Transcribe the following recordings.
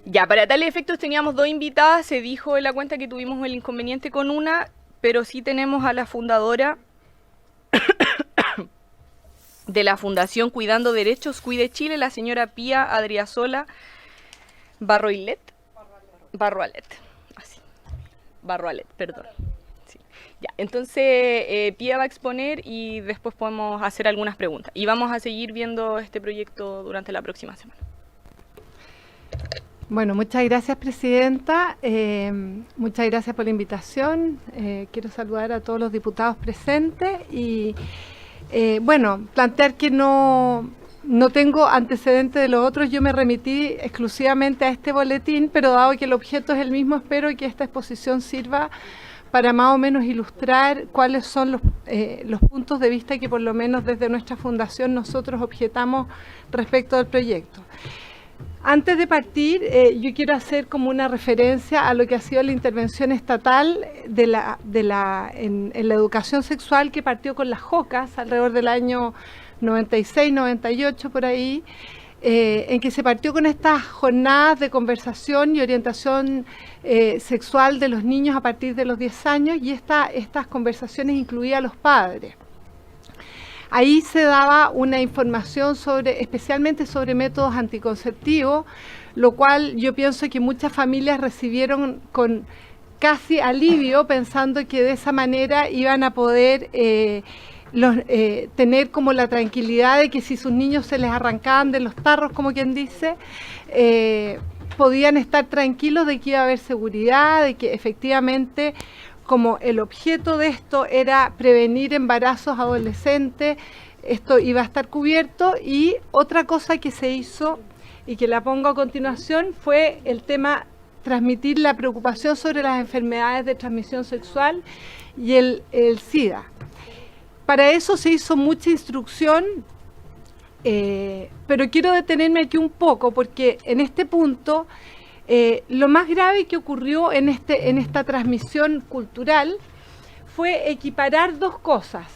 Ya, para tales efectos teníamos dos invitadas, se dijo en la cuenta que tuvimos el inconveniente con una, pero sí tenemos a la fundadora de la Fundación Cuidando Derechos, Cuide Chile, la señora Pía Adriasola Barroalet. Barroalet, así. Barroalet, perdón. Sí. Ya, entonces Pía va a exponer y después podemos hacer algunas preguntas. Y vamos a seguir viendo este proyecto durante la próxima semana. Bueno, muchas gracias, presidenta. Muchas gracias por la invitación. Quiero saludar a todos los diputados presentes y, bueno, plantear que no tengo antecedentes de los otros. Yo me remití exclusivamente a este boletín, pero dado que el objeto es el mismo, espero que esta exposición sirva para más o menos ilustrar cuáles son los puntos de vista que por lo menos desde nuestra fundación nosotros objetamos respecto del proyecto. Antes de partir, yo quiero hacer como una referencia a lo que ha sido la intervención estatal en la educación sexual que partió con las JOCAS alrededor del año 96, 98, por ahí, en que se partió con estas jornadas de conversación y orientación sexual de los niños a partir de los 10 años y estas conversaciones incluían a los padres. Ahí se daba una información especialmente sobre métodos anticonceptivos, lo cual yo pienso que muchas familias recibieron con casi alivio, pensando que de esa manera iban a poder tener como la tranquilidad de que si sus niños se les arrancaban de los tarros, como quien dice, podían estar tranquilos de que iba a haber seguridad, de que efectivamente, como el objeto de esto era prevenir embarazos adolescentes, esto iba a estar cubierto. Y otra cosa que se hizo y que la pongo a continuación fue el tema transmitir la preocupación sobre las enfermedades de transmisión sexual y el SIDA. Para eso se hizo mucha instrucción, pero quiero detenerme aquí un poco porque en este punto lo más grave que ocurrió en esta transmisión cultural fue equiparar dos cosas.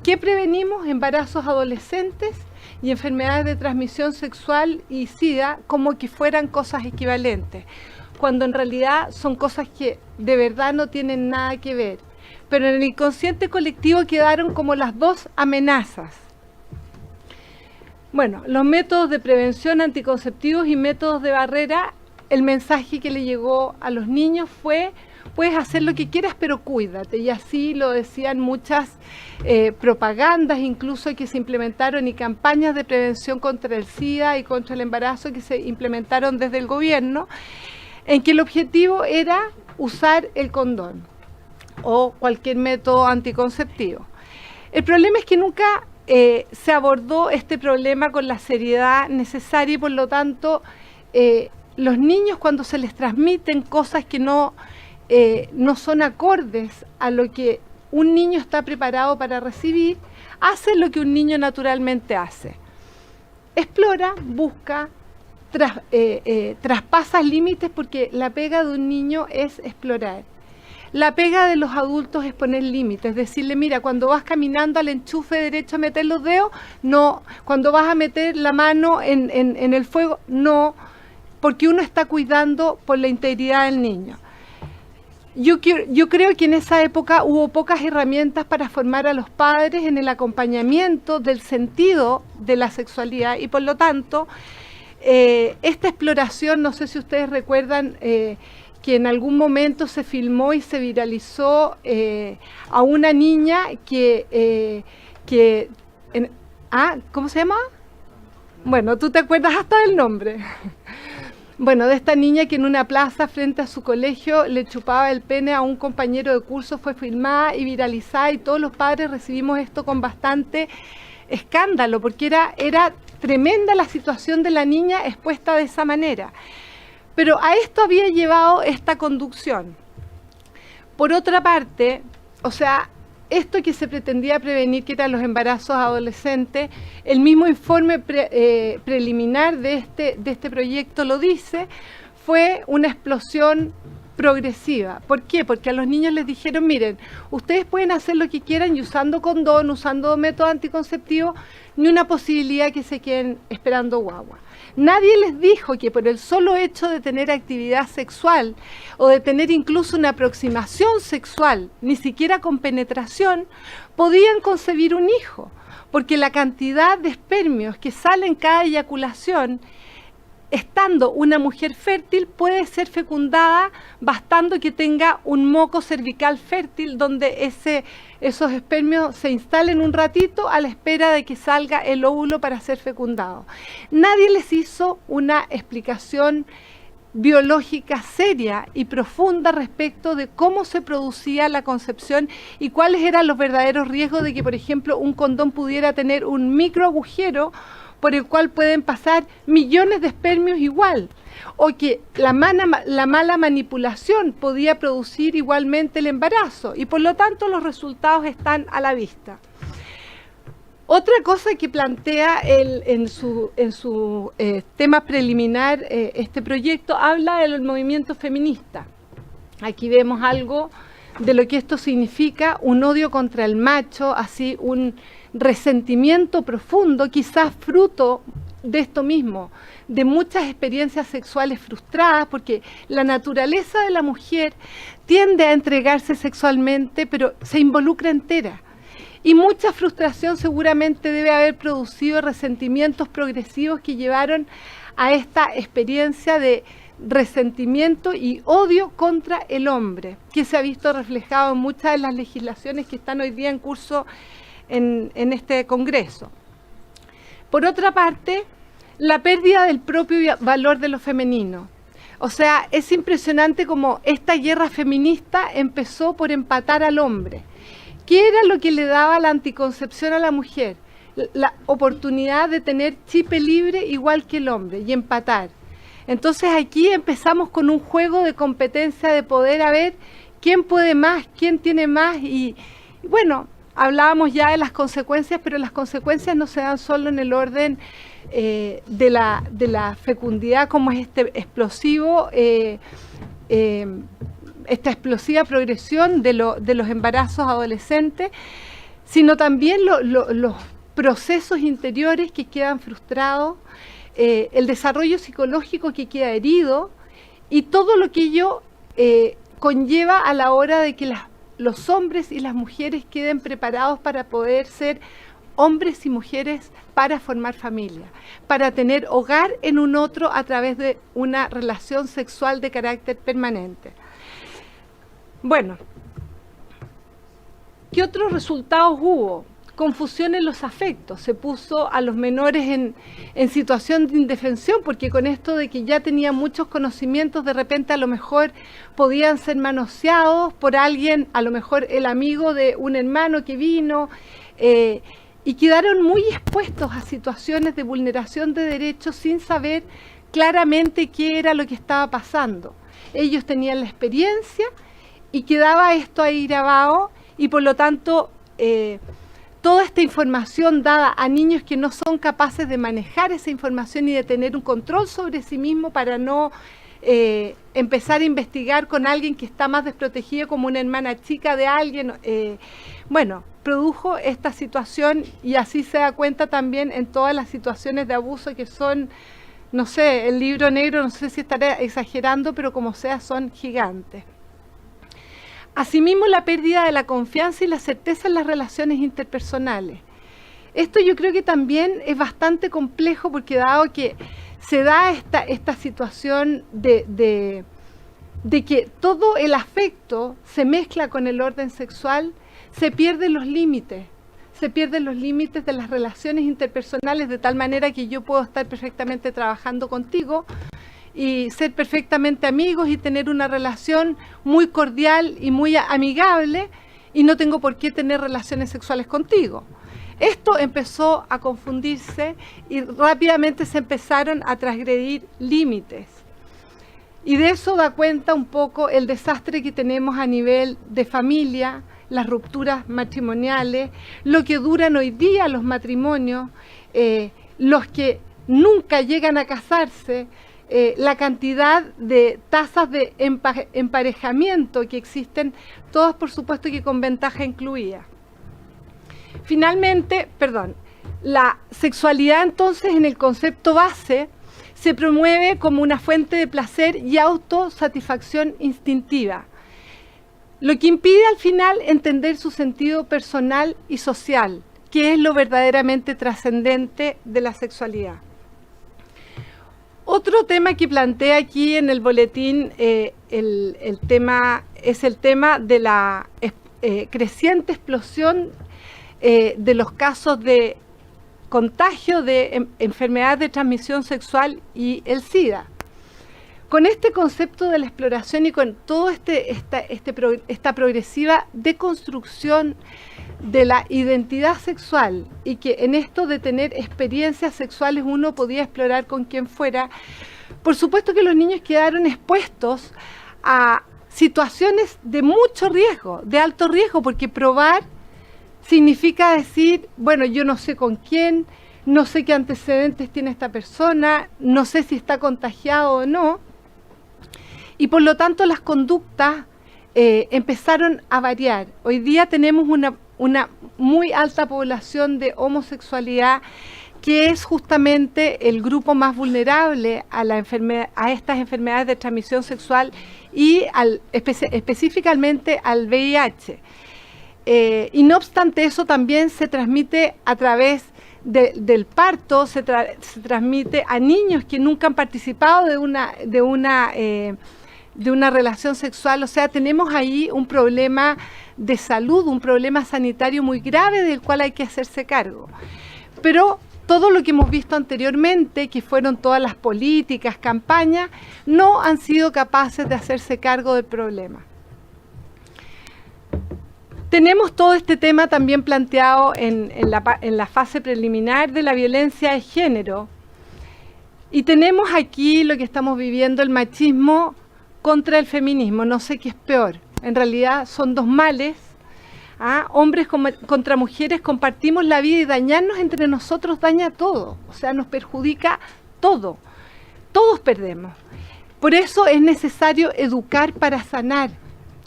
¿Qué prevenimos? Embarazos adolescentes y enfermedades de transmisión sexual y SIDA, como que fueran cosas equivalentes, cuando en realidad son cosas que de verdad no tienen nada que ver. Pero en el inconsciente colectivo quedaron como las dos amenazas. Bueno, los métodos de prevención anticonceptivos y métodos de barrera. El mensaje que le llegó a los niños fue: puedes hacer lo que quieras, pero cuídate. Y así lo decían muchas propagandas, incluso que se implementaron, y campañas de prevención contra el SIDA y contra el embarazo que se implementaron desde el gobierno, en que el objetivo era usar el condón o cualquier método anticonceptivo. El problema es que nunca se abordó este problema con la seriedad necesaria y por lo tanto los niños, cuando se les transmiten cosas que no son acordes a lo que un niño está preparado para recibir, hacen lo que un niño naturalmente hace. Explora, busca, traspasa límites, porque la pega de un niño es explorar. La pega de los adultos es poner límites, decirle: mira, cuando vas caminando al enchufe derecho a meter los dedos, no. Cuando vas a meter la mano en el fuego, no. Porque uno está cuidando por la integridad del niño. Yo creo que en esa época hubo pocas herramientas para formar a los padres en el acompañamiento del sentido de la sexualidad y por lo tanto esta exploración, no sé si ustedes recuerdan que en algún momento se filmó y se viralizó a una niña ¿cómo se llama? Bueno, tú te acuerdas hasta del nombre. Bueno, de esta niña que en una plaza frente a su colegio le chupaba el pene a un compañero de curso, fue filmada y viralizada y todos los padres recibimos esto con bastante escándalo porque era tremenda la situación de la niña expuesta de esa manera. Pero a esto había llevado esta conducción. Por otra parte, o sea, esto que se pretendía prevenir, que eran los embarazos adolescentes, el mismo informe preliminar de este proyecto lo dice, fue una explosión progresiva. ¿Por qué? Porque a los niños les dijeron: miren, ustedes pueden hacer lo que quieran y usando condón, usando métodos anticonceptivos, ni una posibilidad que se queden esperando guagua. Nadie les dijo que por el solo hecho de tener actividad sexual o de tener incluso una aproximación sexual, ni siquiera con penetración, podían concebir un hijo, porque la cantidad de espermios que salen cada eyaculación, estando una mujer fértil, puede ser fecundada bastando que tenga un moco cervical fértil donde esos espermios se instalen un ratito a la espera de que salga el óvulo para ser fecundado. Nadie les hizo una explicación biológica seria y profunda respecto de cómo se producía la concepción y cuáles eran los verdaderos riesgos de que, por ejemplo, un condón pudiera tener un microagujero por el cual pueden pasar millones de espermios igual, o que la mala manipulación podía producir igualmente el embarazo, y por lo tanto los resultados están a la vista. Otra cosa que plantea en su tema preliminar este proyecto, habla del movimiento feminista. Aquí vemos algo de lo que esto significa, un odio contra el macho, así un resentimiento profundo, quizás fruto de esto mismo, de muchas experiencias sexuales frustradas, porque la naturaleza de la mujer tiende a entregarse sexualmente, pero se involucra entera. Y mucha frustración seguramente debe haber producido resentimientos progresivos que llevaron a esta experiencia de resentimiento y odio contra el hombre, que se ha visto reflejado en muchas de las legislaciones que están hoy día en curso en este Congreso. Por otra parte, la pérdida del propio valor de lo femenino. O sea, es impresionante cómo esta guerra feminista empezó por empatar al hombre. ¿Qué era lo que le daba la anticoncepción a la mujer? La oportunidad de tener chipe libre igual que el hombre y empatar. Entonces aquí empezamos con un juego de competencia de poder, a ver quién puede más, quién tiene más, y bueno, hablábamos ya de las consecuencias, pero las consecuencias no se dan solo en el orden de la fecundidad, como es esta explosiva progresión de los embarazos adolescentes, sino también los procesos interiores que quedan frustrados, el desarrollo psicológico que queda herido y todo lo que ello conlleva a la hora de que los hombres y las mujeres queden preparados para poder ser hombres y mujeres para formar familia, para tener hogar en un otro a través de una relación sexual de carácter permanente. Bueno, ¿qué otros resultados hubo? Confusión en los afectos, se puso a los menores en situación de indefensión, porque con esto de que ya tenían muchos conocimientos, de repente a lo mejor podían ser manoseados por alguien, a lo mejor el amigo de un hermano que vino, y quedaron muy expuestos a situaciones de vulneración de derechos sin saber claramente qué era lo que estaba pasando. Ellos tenían la experiencia y quedaba esto ahí grabado, y por lo tanto toda esta información dada a niños que no son capaces de manejar esa información y de tener un control sobre sí mismo para no empezar a investigar con alguien que está más desprotegido, como una hermana chica de alguien, bueno, produjo esta situación, y así se da cuenta también en todas las situaciones de abuso que son, no sé, el libro negro, no sé si estaré exagerando, pero como sea, son gigantes. Asimismo, la pérdida de la confianza y la certeza en las relaciones interpersonales. Esto yo creo que también es bastante complejo, porque dado que se da esta situación de que todo el afecto se mezcla con el orden sexual, se pierden los límites de las relaciones interpersonales, de tal manera que yo puedo estar perfectamente trabajando contigo y ser perfectamente amigos y tener una relación muy cordial y muy amigable, y no tengo por qué tener relaciones sexuales contigo. Esto empezó a confundirse y rápidamente se empezaron a transgredir límites. Y de eso da cuenta un poco el desastre que tenemos a nivel de familia, las rupturas matrimoniales, lo que duran hoy día los matrimonios, los que nunca llegan a casarse, la cantidad de tasas de emparejamiento que existen, todas por supuesto que con ventaja incluida. Finalmente, la sexualidad entonces en el concepto base se promueve como una fuente de placer y autosatisfacción instintiva, lo que impide al final entender su sentido personal y social, que es lo verdaderamente trascendente de la sexualidad. Otro tema que plantea aquí en el boletín el tema de la creciente explosión de los casos de contagio de enfermedades de transmisión sexual y el SIDA. Con este concepto de la exploración y con toda esta progresiva deconstrucción de la identidad sexual, y que en esto de tener experiencias sexuales uno podía explorar con quien fuera, por supuesto que los niños quedaron expuestos a situaciones de mucho riesgo, de alto riesgo, porque probar significa decir, bueno, yo no sé con quién, no sé qué antecedentes tiene esta persona, no sé si está contagiado o no, y por lo tanto las conductas empezaron a variar. Hoy día tenemos una muy alta población de homosexualidad, que es justamente el grupo más vulnerable a estas enfermedades de transmisión sexual y específicamente al VIH. Y no obstante eso también se transmite a través del parto, se transmite a niños que nunca han participado de una relación sexual. O sea, tenemos ahí un problema de salud, un problema sanitario muy grave del cual hay que hacerse cargo. Pero todo lo que hemos visto anteriormente, que fueron todas las políticas, campañas, no han sido capaces de hacerse cargo del problema. Tenemos todo este tema también planteado en la fase preliminar de la violencia de género. Y tenemos aquí lo que estamos viviendo, el machismo contra el feminismo. No sé qué es peor. En realidad son dos males. Hombres contra mujeres, compartimos la vida, y dañarnos entre nosotros daña todo. O sea, nos perjudica todo. Todos perdemos. Por eso es necesario educar para sanar,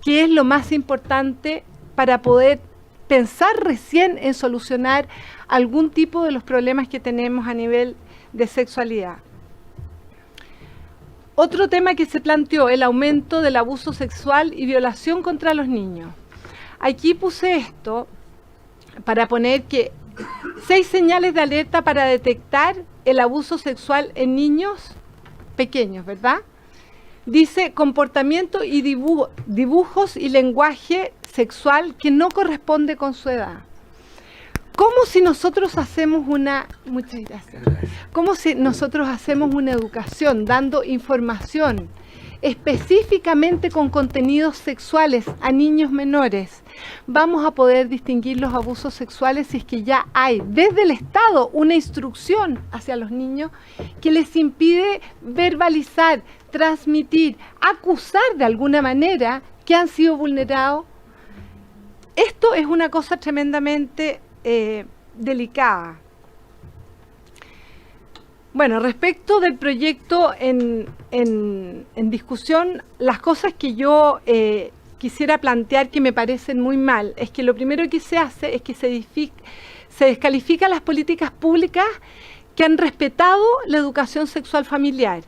que es lo más importante para poder pensar recién en solucionar algún tipo de los problemas que tenemos a nivel de sexualidad. Otro tema que se planteó, el aumento del abuso sexual y violación contra los niños. Aquí puse esto para poner que 6 señales de alerta para detectar el abuso sexual en niños pequeños, ¿verdad? Dice comportamiento y dibujos y lenguaje sexual que no corresponde con su edad. ¿Cómo si nosotros hacemos muchas gracias, cómo si nosotros hacemos una educación dando información específicamente con contenidos sexuales a niños menores, vamos a poder distinguir los abusos sexuales si es que ya hay desde el Estado una instrucción hacia los niños que les impide verbalizar, transmitir, acusar de alguna manera que han sido vulnerados? Esto es una cosa tremendamente delicada. Bueno, respecto del proyecto en discusión, las cosas que yo quisiera plantear que me parecen muy mal, es que lo primero que se hace es que se descalifica las políticas públicas que han respetado la educación sexual familiar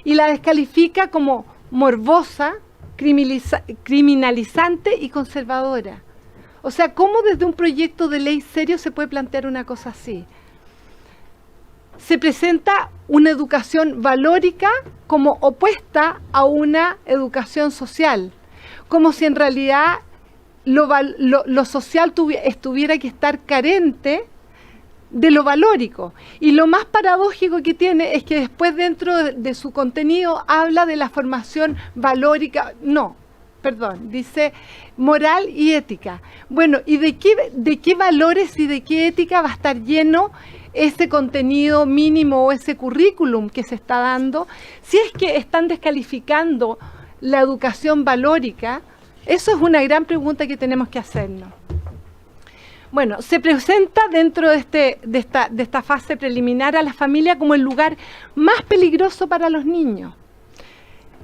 y la descalifica como morbosa, criminalizante y conservadora. O sea, ¿cómo desde un proyecto de ley serio se puede plantear una cosa así? Se presenta una educación valórica como opuesta a una educación social, como si en realidad lo social estuviera que estar carente de lo valórico. Y lo más paradójico que tiene es que después dentro de su contenido habla de la formación valórica, dice moral y ética. Bueno, ¿y de qué valores y de qué ética va a estar lleno ese contenido mínimo o ese currículum que se está dando? Si es que están descalificando la educación valórica, eso es una gran pregunta que tenemos que hacernos. Bueno, se presenta dentro de esta fase preliminar a la familia como el lugar más peligroso para los niños.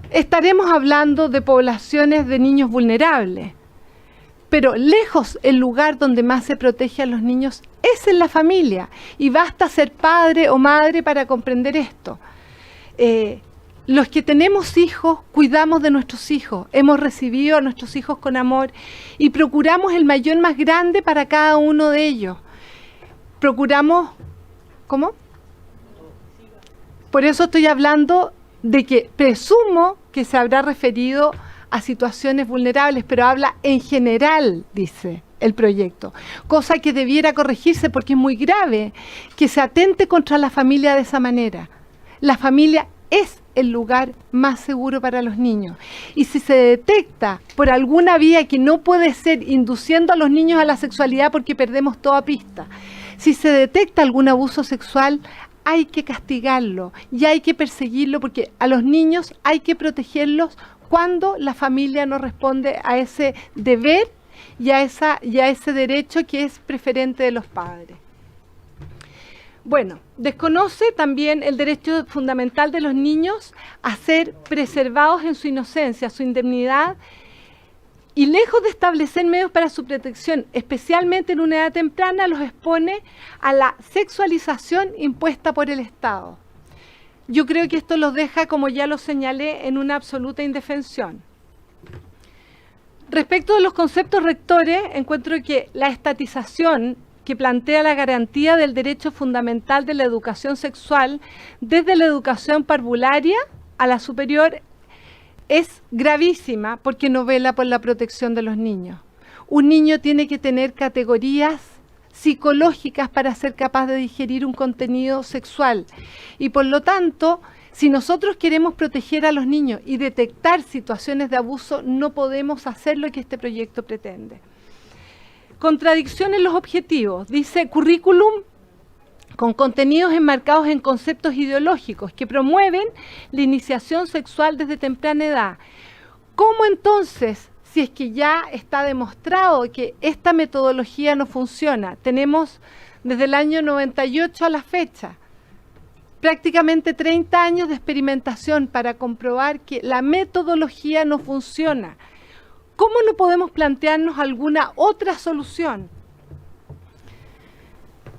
Estaremos hablando de poblaciones de niños vulnerables, pero lejos el lugar donde más se protege a los niños es en la familia, y basta ser padre o madre para comprender esto. los que tenemos hijos, cuidamos de nuestros hijos, hemos recibido a nuestros hijos con amor y procuramos el mayor más grande para cada uno de ellos. Procuramos, ¿cómo? Por eso estoy hablando de que presumo que se habrá referido a situaciones vulnerables, pero habla en general, dice el proyecto, cosa que debiera corregirse porque es muy grave que se atente contra la familia de esa manera. La familia es el lugar más seguro para los niños. Y si se detecta por alguna vía que no puede ser induciendo a los niños a la sexualidad porque perdemos toda pista, si se detecta algún abuso sexual, hay que castigarlo y hay que perseguirlo porque a los niños hay que protegerlos cuando la familia no responde a ese deber y a ese derecho que es preferente de los padres. Bueno, desconoce también el derecho fundamental de los niños a ser preservados en su inocencia, su indemnidad, y lejos de establecer medios para su protección, especialmente en una edad temprana, los expone a la sexualización impuesta por el Estado. Yo creo que esto los deja, como ya lo señalé, en una absoluta indefensión. Respecto de los conceptos rectores, encuentro que la estatización que plantea la garantía del derecho fundamental de la educación sexual desde la educación parvularia a la superior es gravísima porque no vela por la protección de los niños. Un niño tiene que tener categorías psicológicas para ser capaz de digerir un contenido sexual y por lo tanto, si nosotros queremos proteger a los niños y detectar situaciones de abuso, no podemos hacer lo que este proyecto pretende. Contradicción en los objetivos. Dice currículum con contenidos enmarcados en conceptos ideológicos que promueven la iniciación sexual desde temprana edad. ¿Cómo entonces, si es que ya está demostrado que esta metodología no funciona? Tenemos desde el año 98 a la fecha prácticamente 30 años de experimentación para comprobar que la metodología no funciona. ¿Cómo no podemos plantearnos alguna otra solución?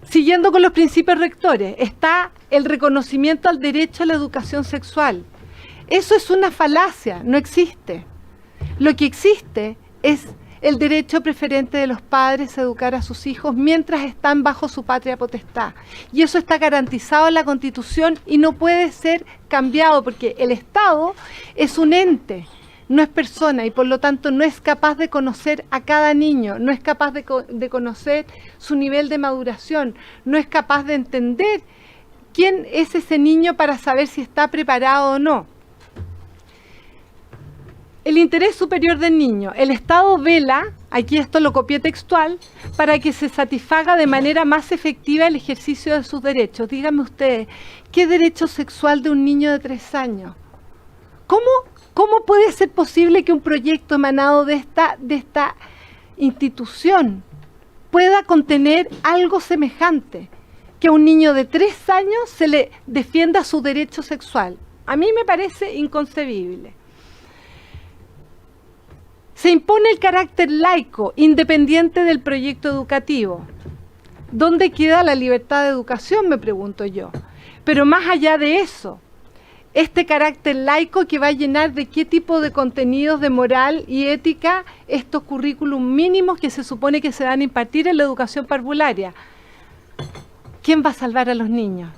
Siguiendo con los principios rectores, está el reconocimiento al derecho a la educación sexual. Eso es una falacia, no existe. Lo que existe es el derecho preferente de los padres a educar a sus hijos mientras están bajo su patria potestad. Y eso está garantizado en la Constitución y no puede ser cambiado porque el Estado es un ente, no es persona y por lo tanto no es capaz de conocer a cada niño, no es capaz de conocer su nivel de maduración, no es capaz de entender quién es ese niño para saber si está preparado o no. El interés superior del niño. El Estado vela, aquí esto lo copié textual, para que se satisfaga de manera más efectiva el ejercicio de sus derechos. Díganme ustedes, ¿qué derecho sexual de un niño de 3 años? ¿Cómo puede ser posible que un proyecto emanado de esta institución pueda contener algo semejante? Que a un niño de 3 años se le defienda su derecho sexual. A mí me parece inconcebible. Se impone el carácter laico, independiente del proyecto educativo. ¿Dónde queda la libertad de educación?, me pregunto yo. Pero más allá de eso, este carácter laico que va a llenar de qué tipo de contenidos de moral y ética estos currículum mínimos que se supone que se van a impartir en la educación parvularia. ¿Quién va a salvar a los niños?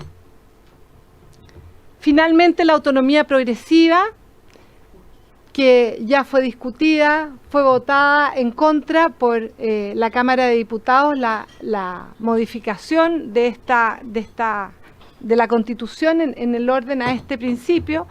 Finalmente, la autonomía progresiva, que ya fue discutida, fue votada en contra por la Cámara de Diputados, la modificación de la Constitución en el orden a este principio,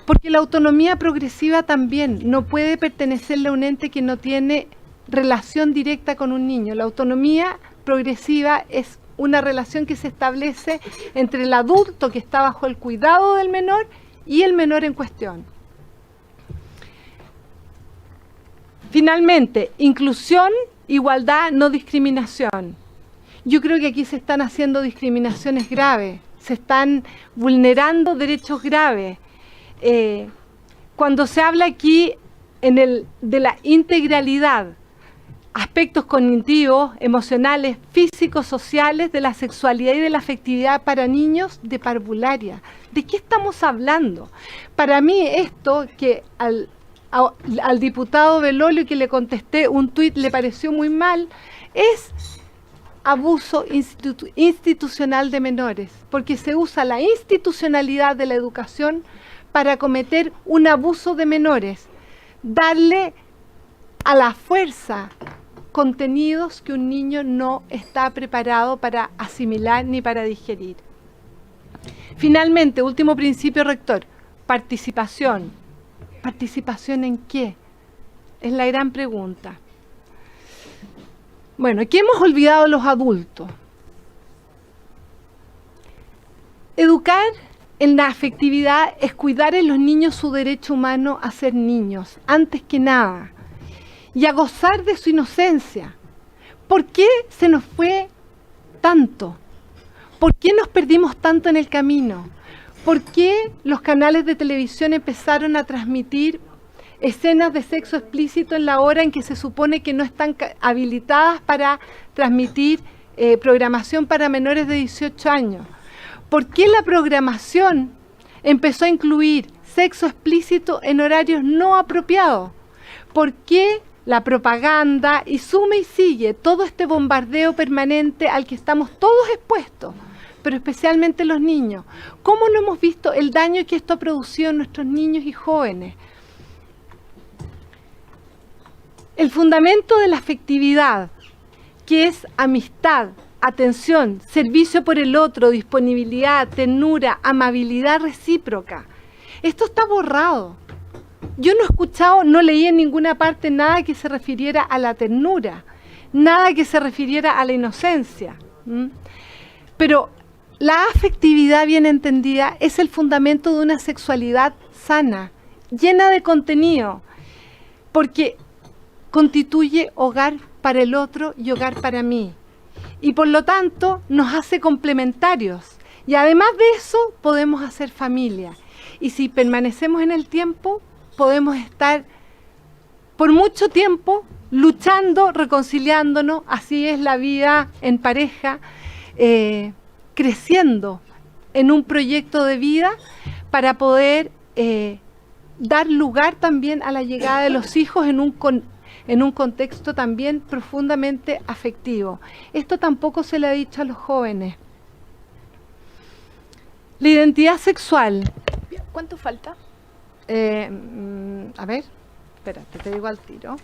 porque la autonomía progresiva también no puede pertenecerle a un ente que no tiene relación directa con un niño. La autonomía progresiva es una relación que se establece entre el adulto que está bajo el cuidado del menor y el menor en cuestión. Finalmente, inclusión, igualdad, no discriminación. Yo creo que aquí se están haciendo discriminaciones graves, se están vulnerando derechos graves. Cuando se habla aquí de la integralidad, aspectos cognitivos, emocionales, físicos, sociales de la sexualidad y de la afectividad para niños de parvularia. ¿De qué estamos hablando? Para mí esto que al diputado Belolio, que le contesté un tuit, le pareció muy mal, es abuso institucional de menores, porque se usa la institucionalidad de la educación para cometer un abuso de menores, darle a la fuerza contenidos que un niño no está preparado para asimilar ni para digerir. Finalmente, último principio rector, participación. ¿Participación en qué? Es la gran pregunta. Bueno, ¿qué hemos olvidado los adultos? Educar en la afectividad es cuidar en los niños su derecho humano a ser niños, antes que nada, y a gozar de su inocencia. ¿Por qué se nos fue tanto? ¿Por qué nos perdimos tanto en el camino? ¿Por qué los canales de televisión empezaron a transmitir escenas de sexo explícito en la hora en que se supone que no están habilitadas para transmitir programación para menores de 18 años? ¿Por qué la programación empezó a incluir sexo explícito en horarios no apropiados? ¿Por qué la propaganda y suma y sigue todo este bombardeo permanente al que estamos todos expuestos, pero especialmente los niños? ¿Cómo no hemos visto el daño que esto ha producido en nuestros niños y jóvenes? El fundamento de la afectividad, que es amistad, atención, servicio por el otro, disponibilidad, ternura, amabilidad recíproca, esto está borrado. Yo no he escuchado, no leí en ninguna parte nada que se refiriera a la ternura, nada que se refiriera a la inocencia. Pero la afectividad bien entendida es el fundamento de una sexualidad sana, llena de contenido, porque constituye hogar para el otro y hogar para mí. Y por lo tanto nos hace complementarios. Y además de eso podemos hacer familia. Y si permanecemos en el tiempo, podemos estar por mucho tiempo luchando, reconciliándonos. Así es la vida en pareja, creciendo en un proyecto de vida para poder dar lugar también a la llegada de los hijos en un contexto también profundamente afectivo. Esto tampoco se le ha dicho a los jóvenes. La identidad sexual. ¿Cuánto falta? A ver, espérate, te digo al tiro.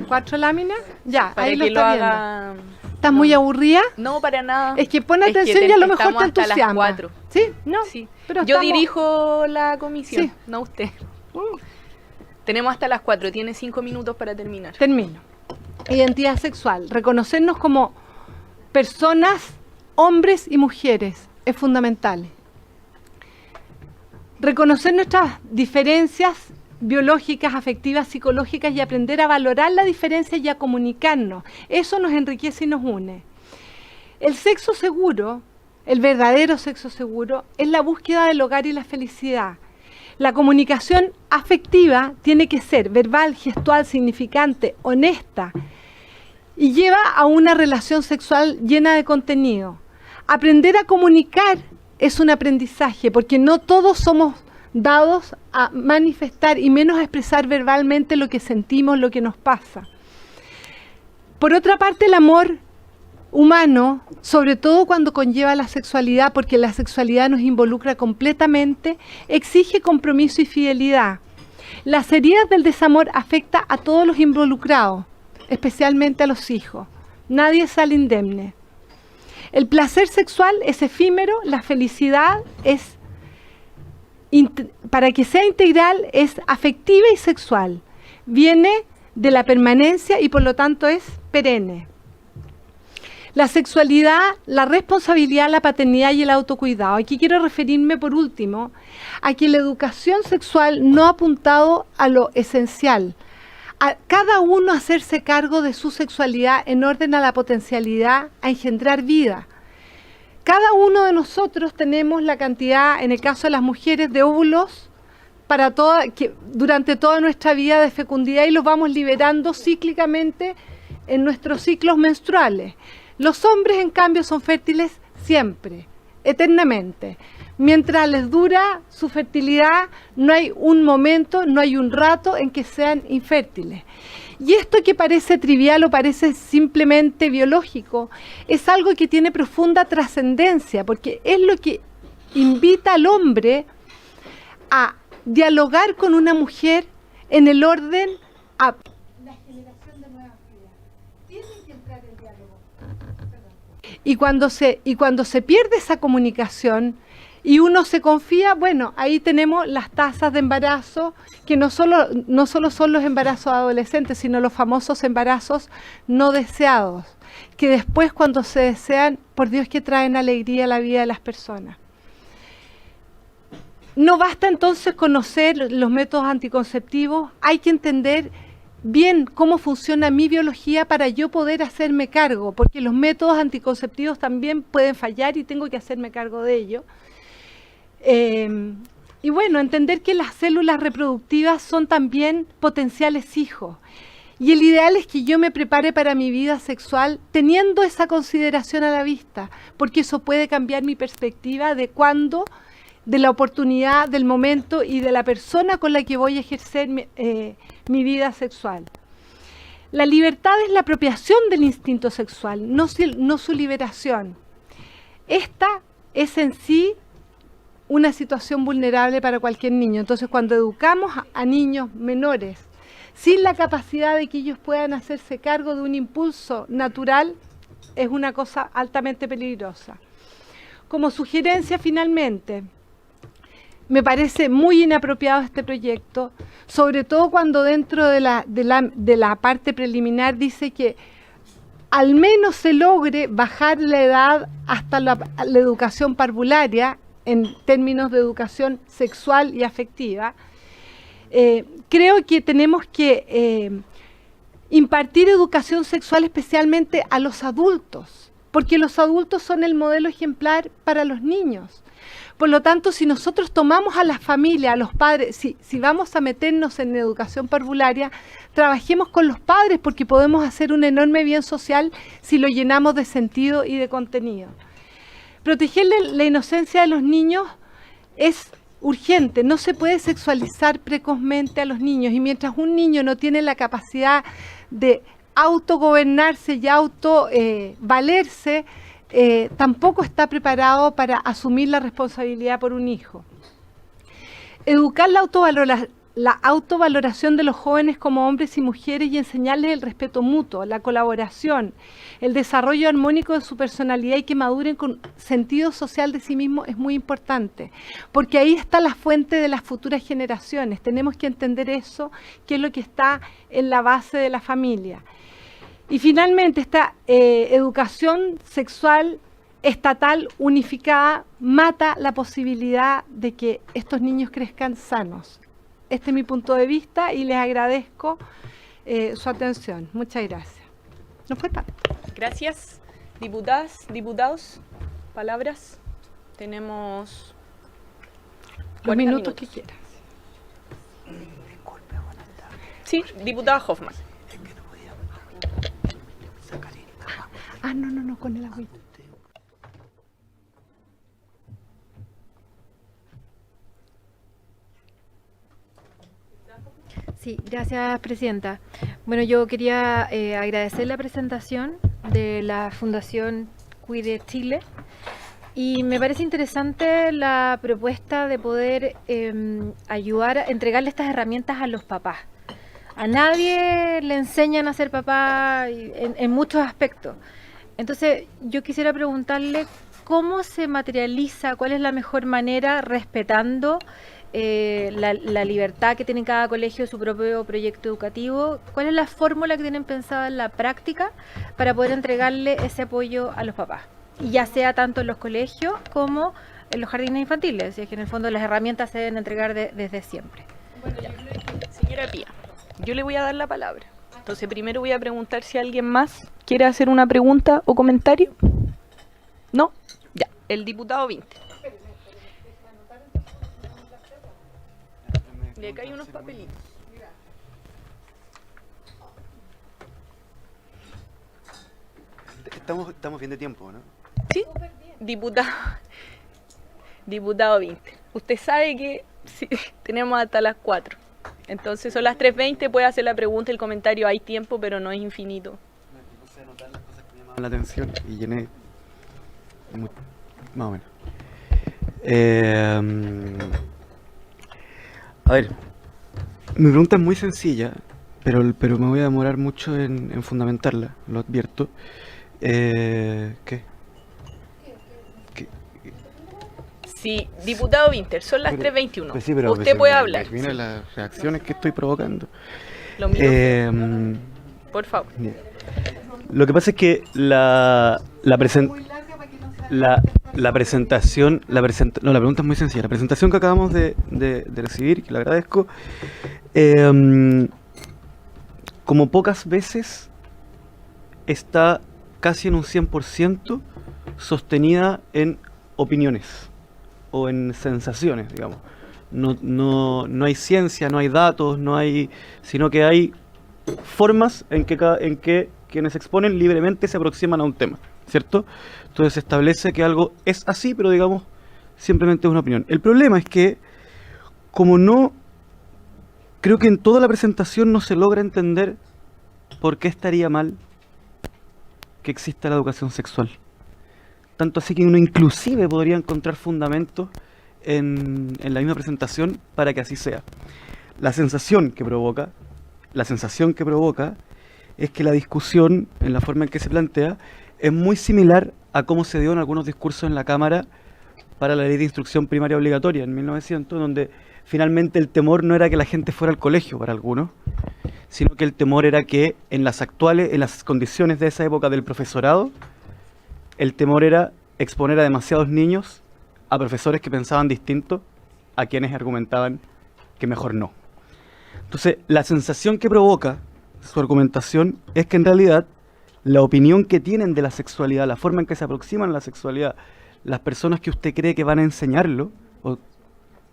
4 láminas. Ya, Para ahí lo que está haga... viendo. ¿Estás muy aburrida? No, para nada. Es que pon atención y a lo mejor te estamos hasta las entusiasma. 4. ¿Sí? No. Sí. Pero Yo estamos- dirijo la comisión, Sí. no usted. Tenemos hasta las 4, tiene 5 minutos para terminar. Termino. Identidad sexual. Reconocernos como personas, hombres y mujeres, es fundamental. Reconocer nuestras diferencias biológicas, afectivas, psicológicas y aprender a valorar la diferencia y a comunicarnos. Eso nos enriquece y nos une. El sexo seguro, el verdadero sexo seguro, es la búsqueda del hogar y la felicidad. La comunicación afectiva tiene que ser verbal, gestual, significante, honesta y lleva a una relación sexual llena de contenido. Aprender a comunicar es un aprendizaje, porque no todos somos dados a manifestar y menos a expresar verbalmente lo que sentimos, lo que nos pasa. Por otra parte, el amor humano, sobre todo cuando conlleva la sexualidad, porque la sexualidad nos involucra completamente, exige compromiso y fidelidad. Las heridas del desamor afecta a todos los involucrados, especialmente a los hijos. Nadie sale indemne. El placer sexual es efímero, la felicidad es, para que sea integral, es afectiva y sexual. Viene de la permanencia y por lo tanto es perenne. La sexualidad, la responsabilidad, la paternidad y el autocuidado. Aquí quiero referirme por último a que la educación sexual no ha apuntado a lo esencial, a cada uno hacerse cargo de su sexualidad en orden a la potencialidad a engendrar vida. Cada uno de nosotros tenemos la cantidad, en el caso de las mujeres, de óvulos durante toda nuestra vida de fecundidad y los vamos liberando cíclicamente en nuestros ciclos menstruales. Los hombres, en cambio, son fértiles siempre, eternamente. Mientras les dura su fertilidad, no hay un momento, no hay un rato en que sean infértiles. Y esto que parece trivial o parece simplemente biológico, es algo que tiene profunda trascendencia, porque es lo que invita al hombre a dialogar con una mujer en el orden a la generación de nuevas vidas. Tiene que entrar el diálogo. Y cuando se pierde esa comunicación y uno se confía, bueno, ahí tenemos las tasas de embarazo, que no solo son los embarazos adolescentes, sino los famosos embarazos no deseados, que después, cuando se desean, por Dios, que traen alegría a la vida de las personas. No basta entonces conocer los métodos anticonceptivos, hay que entender bien cómo funciona mi biología para yo poder hacerme cargo, porque los métodos anticonceptivos también pueden fallar y tengo que hacerme cargo de ello. Y bueno, entender que las células reproductivas son también potenciales hijos. Y el ideal es que yo me prepare para mi vida sexual teniendo esa consideración a la vista, porque eso puede cambiar mi perspectiva de cuándo, de la oportunidad, del momento y de la persona con la que voy a ejercer mi vida sexual. La libertad es la apropiación del instinto sexual, no su liberación. Esta es en sí una situación vulnerable para cualquier niño. Entonces, cuando educamos a niños menores sin la capacidad de que ellos puedan hacerse cargo de un impulso natural, es una cosa altamente peligrosa. Como sugerencia, finalmente, me parece muy inapropiado este proyecto, sobre todo cuando dentro de la parte preliminar dice que al menos se logre bajar la edad hasta la educación parvularia, en términos de educación sexual y afectiva. Creo que tenemos que impartir educación sexual especialmente a los adultos, porque los adultos son el modelo ejemplar para los niños. Por lo tanto, si nosotros tomamos a las familias, a los padres, si vamos a meternos en educación parvularia, trabajemos con los padres, porque podemos hacer un enorme bien social si lo llenamos de sentido y de contenido. Protegerle la inocencia de los niños es urgente, no se puede sexualizar precozmente a los niños, y mientras un niño no tiene la capacidad de autogobernarse y valerse, tampoco está preparado para asumir la responsabilidad por un hijo. Educar la autovaloración de los jóvenes como hombres y mujeres y enseñarles el respeto mutuo, la colaboración, el desarrollo armónico de su personalidad y que maduren con sentido social de sí mismos es muy importante, porque ahí está la fuente de las futuras generaciones. Tenemos que entender eso, que es lo que está en la base de la familia. Y finalmente, esta educación sexual estatal unificada mata la posibilidad de que estos niños crezcan sanos. Este es mi punto de vista y les agradezco su atención. Muchas gracias. No fue tanto. Gracias. Diputadas, diputados, palabras. Tenemos los minutos que quieras. Sí, diputada Hoffman. No, con el agüita. Sí, gracias, presidenta. Bueno, yo quería agradecer la presentación de la Fundación Cuide Chile y me parece interesante la propuesta de poder ayudar a entregarle estas herramientas a los papás. A nadie le enseñan a ser papá en muchos aspectos. Entonces, yo quisiera preguntarle cómo se materializa, cuál es la mejor manera, respetando la libertad que tiene cada colegio, su propio proyecto educativo. ¿Cuál es la fórmula que tienen pensada en la práctica para poder entregarle ese apoyo a los papás? Y ya sea tanto en los colegios como en los jardines infantiles, es que en el fondo las herramientas se deben entregar desde siempre. Bueno, señora Pía, yo le voy a dar la palabra. Entonces primero voy a preguntar si alguien más quiere hacer una pregunta o comentario. ¿No? Ya, el diputado Vinte. Y acá hay unos papelitos. Estamos bien de tiempo, ¿no? ¿Sí? Diputado. Diputado Vinter. Usted sabe que sí, tenemos hasta las 4. Entonces son las 3:20, puede hacer la pregunta, el comentario, hay tiempo, pero no es infinito. No sé anotar las cosas que me llamaban la atención y llené más o menos. A ver, mi pregunta es muy sencilla, pero me voy a demorar mucho en fundamentarla, lo advierto. ¿Qué? Sí, diputado Vinter, son las 3:21. Pues sí, pero usted puede hablar. Miren las reacciones que estoy provocando. Lo miro, por favor. Lo que pasa es que la presentación, la pregunta es muy sencilla. La presentación que acabamos de recibir, que le agradezco, como pocas veces está casi en un 100% sostenida en opiniones o en sensaciones, digamos. No hay ciencia, no hay datos, sino que hay formas en que quienes exponen libremente se aproximan a un tema, ¿cierto? Entonces se establece que algo es así, pero digamos, simplemente es una opinión. El problema es que, creo que en toda la presentación no se logra entender por qué estaría mal que exista la educación sexual. Tanto así que uno inclusive podría encontrar fundamentos en la misma presentación para que así sea. La sensación que provoca es que la discusión, en la forma en que se plantea, es muy similar a cómo se dio en algunos discursos en la Cámara para la ley de instrucción primaria obligatoria en 1900, donde finalmente el temor no era que la gente fuera al colegio para algunos, sino que el temor era que en las condiciones de esa época del profesorado, el temor era exponer a demasiados niños a profesores que pensaban distinto a quienes argumentaban que mejor no. Entonces, la sensación que provoca su argumentación es que en realidad la opinión que tienen de la sexualidad, la forma en que se aproximan a la sexualidad, las personas que usted cree que van a enseñarlo, o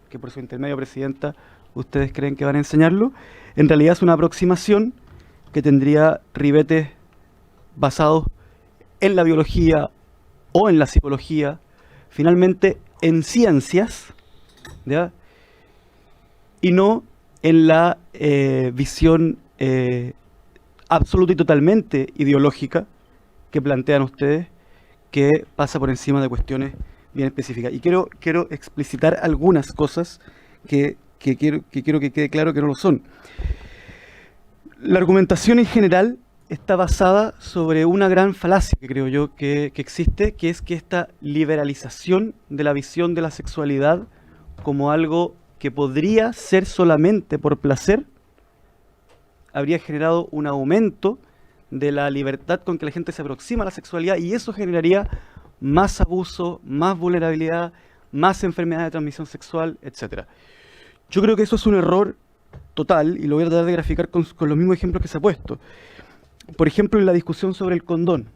que por su intermedio, Presidenta, ustedes creen que van a enseñarlo, en realidad es una aproximación que tendría ribetes basados en la biología o en la psicología, finalmente en ciencias, ¿ya? Y no en la visión absoluta y totalmente ideológica que plantean ustedes, que pasa por encima de cuestiones bien específicas. Y quiero explicitar algunas cosas que quiero que quede claro que no lo son. La argumentación en general está basada sobre una gran falacia que creo yo que existe, que es que esta liberalización de la visión de la sexualidad como algo que podría ser solamente por placer, habría generado un aumento de la libertad con que la gente se aproxima a la sexualidad, y eso generaría más abuso, más vulnerabilidad, más enfermedades de transmisión sexual, etc. Yo creo que eso es un error total, y lo voy a tratar de graficar con los mismos ejemplos que se ha puesto. Por ejemplo, en la discusión sobre el condón,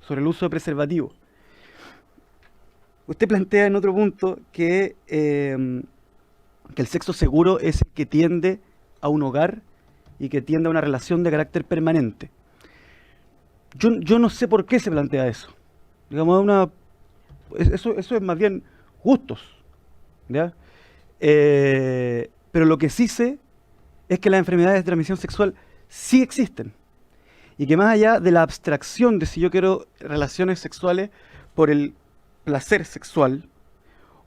sobre el uso de preservativo. Usted plantea en otro punto que el sexo seguro es el que tiende a un hogar y que tiende a una relación de carácter permanente. Yo no sé por qué se plantea eso. Digamos, eso es más bien gustos, ¿ya? Pero lo que sí sé es que las enfermedades de transmisión sexual sí existen. Y que más allá de la abstracción de si yo quiero relaciones sexuales por el placer sexual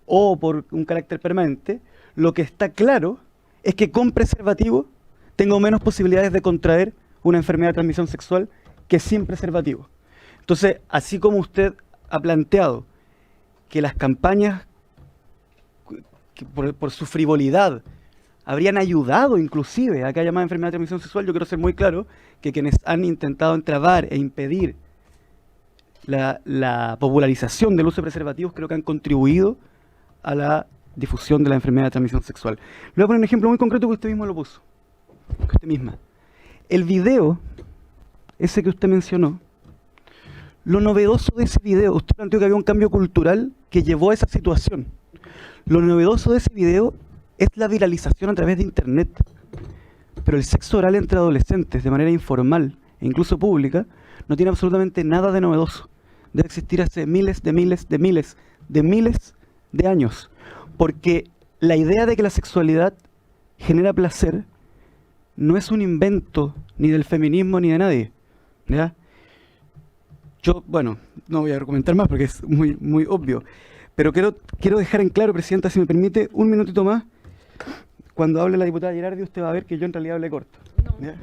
o por un carácter permanente, lo que está claro es que con preservativo tengo menos posibilidades de contraer una enfermedad de transmisión sexual que sin preservativo. Entonces, así como usted ha planteado que las campañas, que por su frivolidad, habrían ayudado inclusive a que haya más enfermedad de transmisión sexual, yo quiero ser muy claro que quienes han intentado entrabar e impedir la popularización del uso de preservativos creo que han contribuido a la difusión de la enfermedad de transmisión sexual. Le voy a poner un ejemplo muy concreto que usted mismo lo puso, que usted misma. El video, ese que usted mencionó, lo novedoso de ese video, usted planteó que había un cambio cultural que llevó a esa situación. Lo novedoso de ese video es la viralización a través de Internet. Pero el sexo oral entre adolescentes, de manera informal e incluso pública, no tiene absolutamente nada de novedoso. Debe existir hace miles de años. Porque la idea de que la sexualidad genera placer no es un invento ni del feminismo ni de nadie, ¿ya? Yo, bueno, no voy a argumentar más porque es muy obvio, pero quiero dejar en claro, Presidenta, si me permite, un minutito más. Cuando hable la diputada Girardi, usted va a ver que yo en realidad hablé corto. ¿Ya?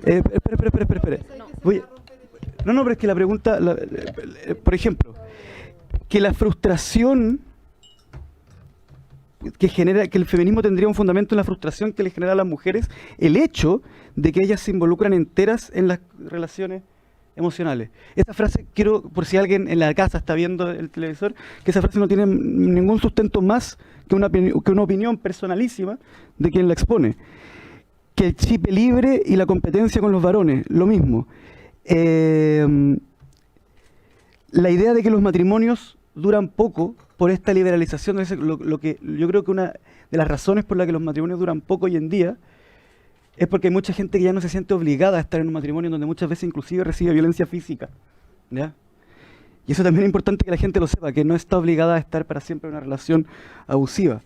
Espera. No, pero es que la pregunta, por ejemplo, que la frustración que genera, que el feminismo tendría un fundamento en la frustración que le genera a las mujeres el hecho de que ellas se involucran enteras en las relaciones emocionales. Esa frase, quiero, por si alguien en la casa está viendo el televisor, que esa frase no tiene ningún sustento más que una opinión personalísima de quien la expone. Que el chip libre y la competencia con los varones, lo mismo. La idea de que los matrimonios duran poco por esta liberalización, lo que yo creo que una de las razones por las que los matrimonios duran poco hoy en día es porque hay mucha gente que ya no se siente obligada a estar en un matrimonio donde muchas veces inclusive recibe violencia física, ¿ya? Y eso también es importante que la gente lo sepa, que no está obligada a estar para siempre en una relación abusiva.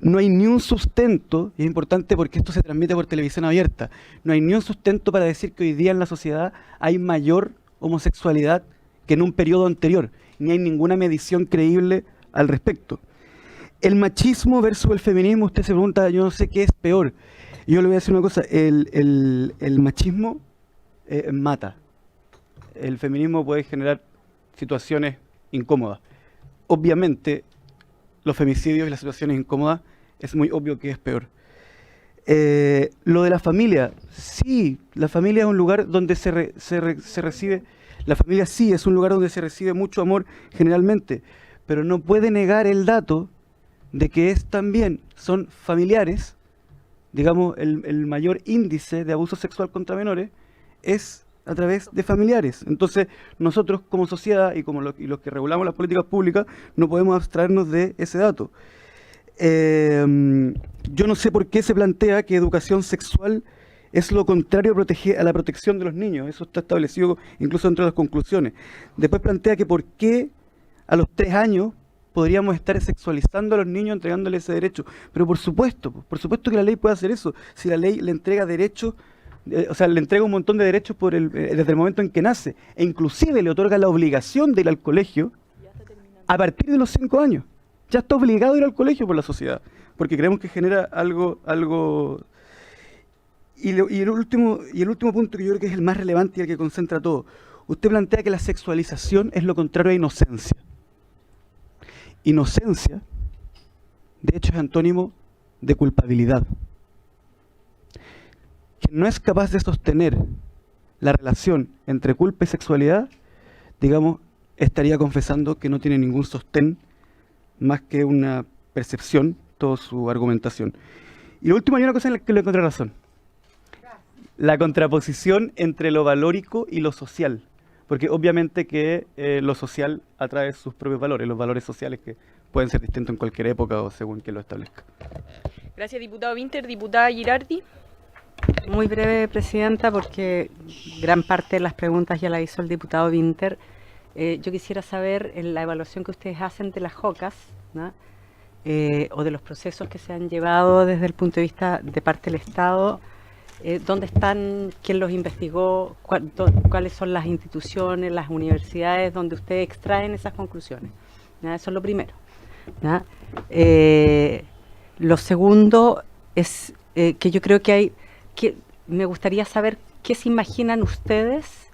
No hay ni un sustento, y es importante porque esto se transmite por televisión abierta, no hay ni un sustento para decir que hoy día en la sociedad hay mayor homosexualidad que en un periodo anterior, ni hay ninguna medición creíble al respecto. El machismo versus el feminismo, usted se pregunta, yo no sé qué es peor. Yo le voy a decir una cosa, el machismo mata. El feminismo puede generar situaciones incómodas. Obviamente, los femicidios y las situaciones incómodas es muy obvio que es peor. Lo de la familia, sí, la familia es un lugar donde se recibe, la familia sí es un lugar donde se recibe mucho amor generalmente, pero no puede negar el dato de que son familiares, digamos, el mayor índice de abuso sexual contra menores es a través de familiares. Entonces, nosotros como sociedad y como los que regulamos las políticas públicas no podemos abstraernos de ese dato. Yo no sé por qué se plantea que educación sexual es lo contrario a la protección de los niños. Eso está establecido incluso dentro de las conclusiones. Después plantea que por qué a los 3 años podríamos estar sexualizando a los niños, entregándoles ese derecho. Pero por supuesto que la ley puede hacer eso. Si la ley le entrega derechos, le entrega un montón de derechos desde el momento en que nace, e inclusive le otorga la obligación de ir al colegio a partir de los 5 años. Ya está obligado a ir al colegio por la sociedad, porque creemos que genera algo. Y el último punto, que yo creo que es el más relevante y el que concentra todo. Usted plantea que la sexualización es lo contrario a inocencia. Inocencia, de hecho, es antónimo de culpabilidad. Quien no es capaz de sostener la relación entre culpa y sexualidad, digamos, estaría confesando que no tiene ningún sostén más que una percepción, toda su argumentación. Y lo último, hay una cosa en la que le encontré razón. La contraposición entre lo valórico y lo social. Porque obviamente que lo social atrae sus propios valores, los valores sociales que pueden ser distintos en cualquier época o según quien lo establezca. Gracias, diputado Winter. Diputada Girardi. Muy breve, Presidenta, porque gran parte de las preguntas ya la hizo el diputado Winter. Yo quisiera saber la evaluación que ustedes hacen de las JOCAS, ¿no? O de los procesos que se han llevado desde el punto de vista de parte del Estado. ¿Dónde están? ¿Quién los investigó? ¿Cuáles son las instituciones, las universidades donde ustedes extraen esas conclusiones? ¿No? Eso es lo primero. ¿No? Lo segundo es que yo creo que me gustaría saber qué se imaginan ustedes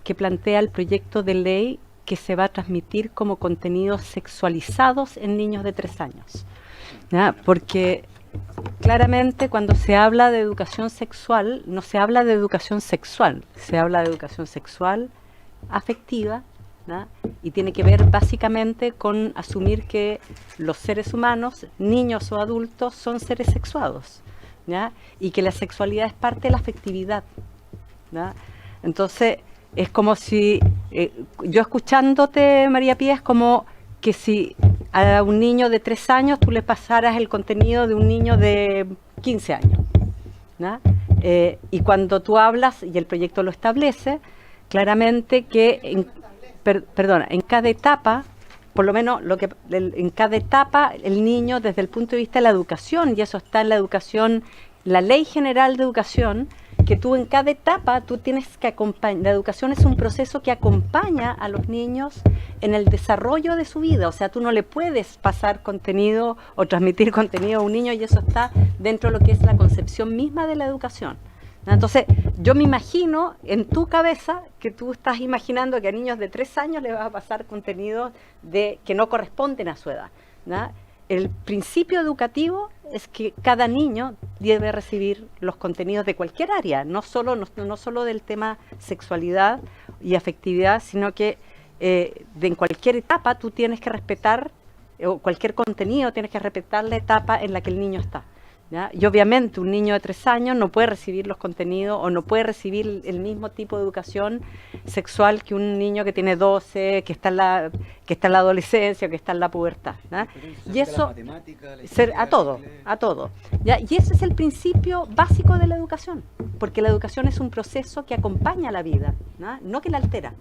que plantea el proyecto de ley que se va a transmitir como contenidos sexualizados en niños de 3 años. ¿No? Porque claramente cuando se habla de educación sexual, no se habla de educación sexual, se habla de educación sexual afectiva, ¿no? Y tiene que ver básicamente con asumir que los seres humanos, niños o adultos, son seres sexuados, ¿no? Y que la sexualidad es parte de la afectividad, ¿no? Entonces, es como si, yo escuchándote, María Pía, es como que si a un niño de 3 años tú le pasaras el contenido de un niño de 15 años. ¿No? Y cuando tú hablas, y el proyecto lo establece, claramente que en cada etapa, por lo menos en cada etapa, el niño desde el punto de vista de la educación, y eso está en la educación, la Ley General de Educación, que tú en cada etapa tú tienes que acompañar. La educación es un proceso que acompaña a los niños en el desarrollo de su vida, o sea, tú no le puedes pasar contenido o transmitir contenido a un niño, y eso está dentro de lo que es la concepción misma de la educación. Entonces, yo me imagino en tu cabeza que tú estás imaginando que a niños de 3 años les vas a pasar contenido que no corresponden a su edad, ¿no? El principio educativo es que cada niño debe recibir los contenidos de cualquier área, no solo del tema sexualidad y afectividad, sino que en cualquier etapa tú tienes que respetar, o cualquier contenido tienes que respetar la etapa en la que el niño está. ¿Ya? Y obviamente un niño de 3 años no puede recibir los contenidos o no puede recibir el mismo tipo de educación sexual que un niño que tiene 12, que está en la adolescencia, que está en la pubertad. ¿Ya? Y eso, a todo. ¿Ya? Y ese es el principio básico de la educación, porque la educación es un proceso que acompaña la vida, no que la altera.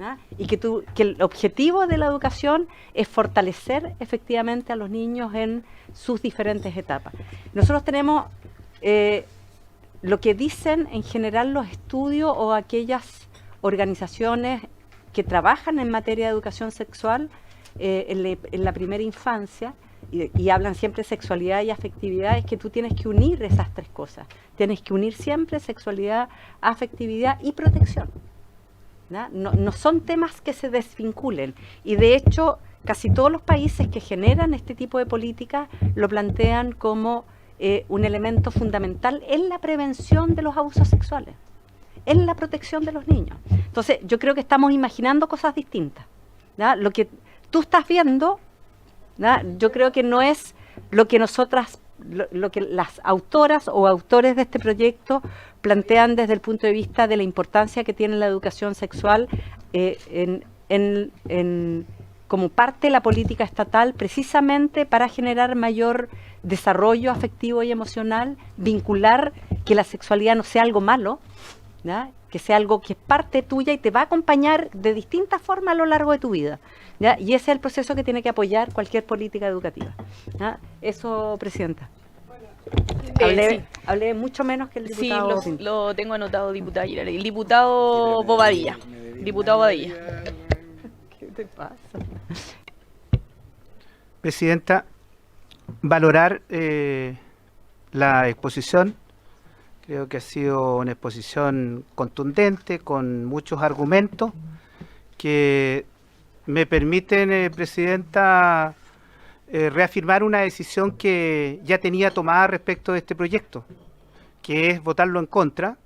¿Ah? Y que el objetivo de la educación es fortalecer efectivamente a los niños en sus diferentes etapas. Nosotros tenemos lo que dicen en general los estudios o aquellas organizaciones que trabajan en materia de educación sexual en la primera infancia, y hablan siempre de sexualidad y afectividad, es que tú tienes que unir esas 3 cosas. Tienes que unir siempre sexualidad, afectividad y protección. No son temas que se desvinculen, y de hecho casi todos los países que generan este tipo de políticas lo plantean como un elemento fundamental en la prevención de los abusos sexuales, en la protección de los niños. Entonces yo creo que estamos imaginando cosas distintas, ¿ya? Lo que tú estás viendo, ¿ya? Yo creo que no es lo que lo que las autoras o autores de este proyecto plantean desde el punto de vista de la importancia que tiene la educación sexual como parte de la política estatal, precisamente para generar mayor desarrollo afectivo y emocional, vincular que la sexualidad no sea algo malo, ¿ya? Que sea algo que es parte tuya y te va a acompañar de distintas formas a lo largo de tu vida, ¿ya? Y ese es el proceso que tiene que apoyar cualquier política educativa, ¿ya? Eso, Presidenta. Hablé mucho menos que el diputado. Sí, lo tengo anotado, diputada Girardi. El diputado Bobadilla. Diputado Bobadilla. ¿Qué te pasa? Presidenta, valorar la exposición. Creo que ha sido una exposición contundente, con muchos argumentos que me permiten, Presidenta, reafirmar una decisión que ya tenía tomada respecto de este proyecto, que es votarlo en contra,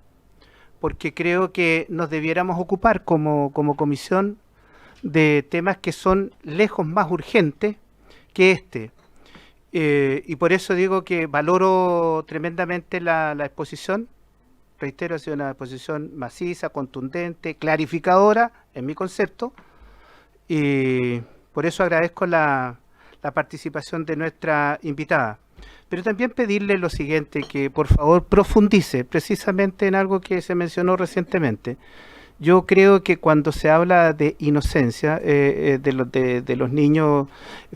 porque creo que nos debiéramos ocupar como comisión de temas que son lejos más urgentes que este. Y por eso digo que valoro tremendamente la exposición. Reitero, ha sido una exposición maciza, contundente, clarificadora, en mi concepto, y por eso agradezco la participación de nuestra invitada. Pero también pedirle lo siguiente, que por favor profundice precisamente en algo que se mencionó recientemente. Yo creo que cuando se habla de inocencia de los niños,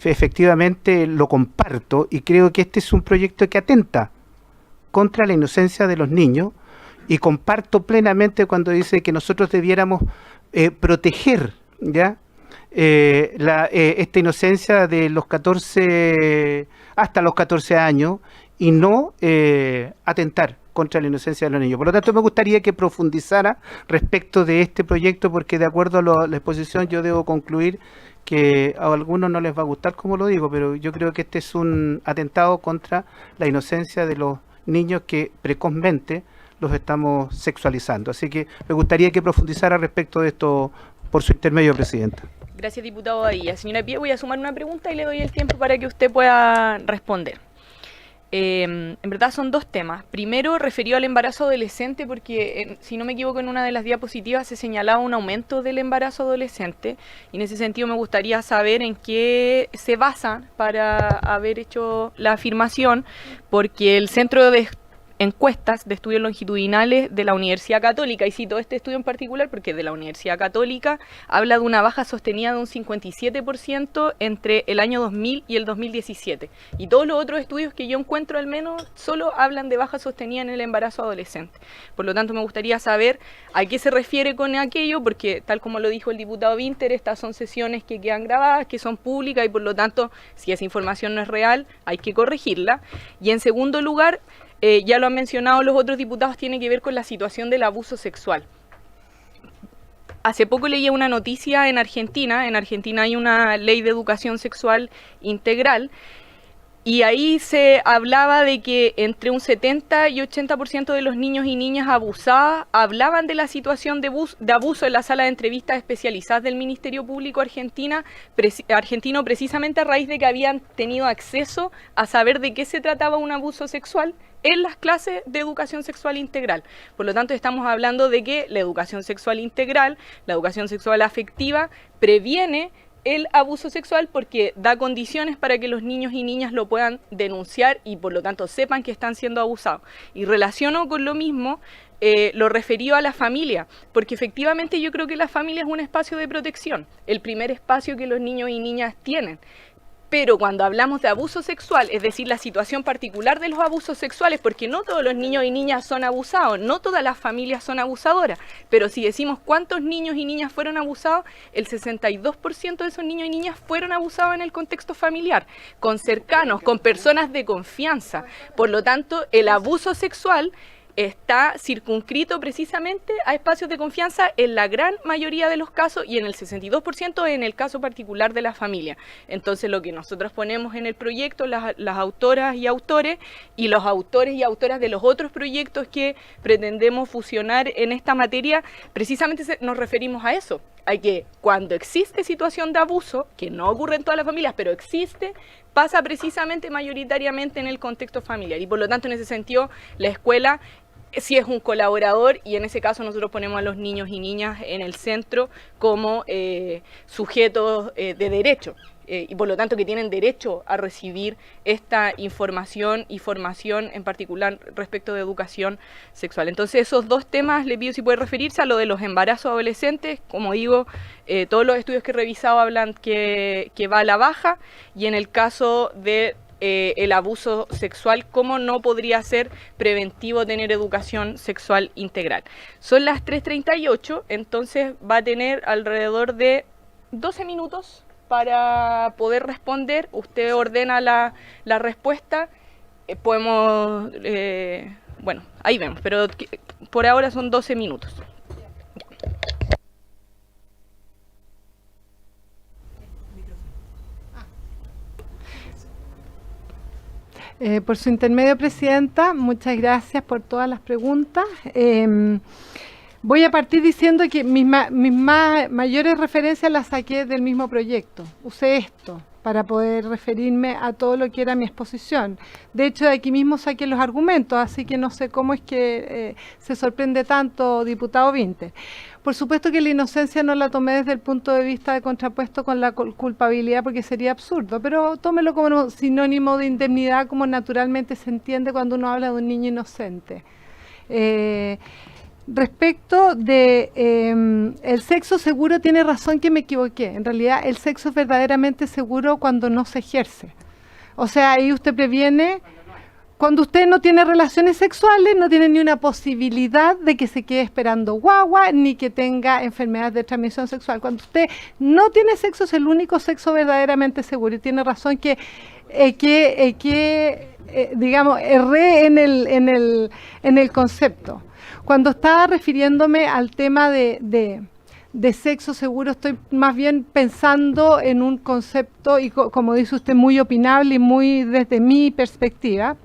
efectivamente lo comparto, y creo que este es un proyecto que atenta contra la inocencia de los niños, y comparto plenamente cuando dice que nosotros debiéramos proteger, ¿ya?, esta inocencia de los 14 hasta los 14 años, y no atentar contra la inocencia de los niños. Por lo tanto, me gustaría que profundizara respecto de este proyecto, porque de acuerdo a la exposición yo debo concluir que a algunos no les va a gustar como lo digo, pero yo creo que este es un atentado contra la inocencia de los niños que precozmente los estamos sexualizando. Así que me gustaría que profundizara respecto de esto por su intermedio, Presidenta. Gracias, diputado Badilla. Señora Pía, voy a sumar una pregunta y le doy el tiempo para que usted pueda responder. En verdad son dos temas. Primero, referido al embarazo adolescente, porque si no me equivoco, en una de las diapositivas se señalaba un aumento del embarazo adolescente, y en ese sentido me gustaría saber en qué se basan para haber hecho la afirmación, porque el Centro de Encuestas de Estudios Longitudinales de la Universidad Católica, y cito este estudio en particular porque de la Universidad Católica, habla de una baja sostenida de un 57% entre el año 2000 y el 2017. Y todos los otros estudios que yo encuentro al menos solo hablan de baja sostenida en el embarazo adolescente. Por lo tanto, me gustaría saber a qué se refiere con aquello, porque tal como lo dijo el diputado Winter, estas son sesiones que quedan grabadas, que son públicas, y por lo tanto, si esa información no es real, hay que corregirla. Y en segundo lugar, ya lo han mencionado los otros diputados, tiene que ver con la situación del abuso sexual. Hace poco leí una noticia en Argentina hay una ley de educación sexual integral, y ahí se hablaba de que entre un 70 y 80% de los niños y niñas abusadas hablaban de la situación de abuso en la sala de entrevistas especializadas del Ministerio Público argentino, precisamente a raíz de que habían tenido acceso a saber de qué se trataba un abuso sexual en las clases de educación sexual integral. Por lo tanto, estamos hablando de que la educación sexual integral, la educación sexual afectiva, previene el abuso sexual porque da condiciones para que los niños y niñas lo puedan denunciar y por lo tanto sepan que están siendo abusados. Y relaciono con lo mismo lo referido a la familia, porque efectivamente yo creo que la familia es un espacio de protección, el primer espacio que los niños y niñas tienen. Pero cuando hablamos de abuso sexual, es decir, la situación particular de los abusos sexuales, porque no todos los niños y niñas son abusados, no todas las familias son abusadoras, pero si decimos cuántos niños y niñas fueron abusados, el 62% de esos niños y niñas fueron abusados en el contexto familiar, con cercanos, con personas de confianza. Por lo tanto, el abuso sexual está circunscrito precisamente a espacios de confianza en la gran mayoría de los casos y en el 62% en el caso particular de la familia. Entonces, lo que nosotros ponemos en el proyecto, las autoras y autores, y los autores y autoras de los otros proyectos que pretendemos fusionar en esta materia, precisamente nos referimos a eso. Hay que, cuando existe situación de abuso, que no ocurre en todas las familias, pero existe, pasa precisamente mayoritariamente en el contexto familiar. Y por lo tanto, en ese sentido, la escuela sí es un colaborador, y en ese caso nosotros ponemos a los niños y niñas en el centro como sujetos de derecho. Y por lo tanto que tienen derecho a recibir esta información y formación, en particular respecto de educación sexual. Entonces, esos dos temas le pido si puede referirse a lo de los embarazos adolescentes. Como digo, todos los estudios que he revisado hablan que va a la baja, y en el caso de el abuso sexual, ¿cómo no podría ser preventivo tener educación sexual integral? Son las 3:38, entonces va a tener alrededor de 12 minutos para poder responder. Usted ordena la respuesta, podemos, bueno, ahí vemos, pero por ahora son 12 minutos. Por su intermedio, Presidenta, muchas gracias por todas las preguntas. Voy a partir diciendo que mis mayores referencias las saqué del mismo proyecto. Usé esto para poder referirme a todo lo que era mi exposición. De hecho, de aquí mismo saqué los argumentos, así que no sé cómo es que se sorprende tanto, diputado Winter. Por supuesto que la inocencia no la tomé desde el punto de vista de contrapuesto con la culpabilidad, porque sería absurdo, pero tómelo como sinónimo de indemnidad, como naturalmente se entiende cuando uno habla de un niño inocente. Respecto de el sexo seguro, tiene razón que me equivoqué. En realidad, el sexo es verdaderamente seguro cuando no se ejerce. O sea, ahí usted previene. Cuando usted no tiene relaciones sexuales, no tiene ni una posibilidad de que se quede esperando guagua, ni que tenga enfermedades de transmisión sexual. Cuando usted no tiene sexo, es el único sexo verdaderamente seguro. Y tiene razón que digamos, erré en el concepto. Cuando estaba refiriéndome al tema de sexo seguro, estoy más bien pensando en un concepto, y como dice usted, muy opinable y muy desde mi perspectiva,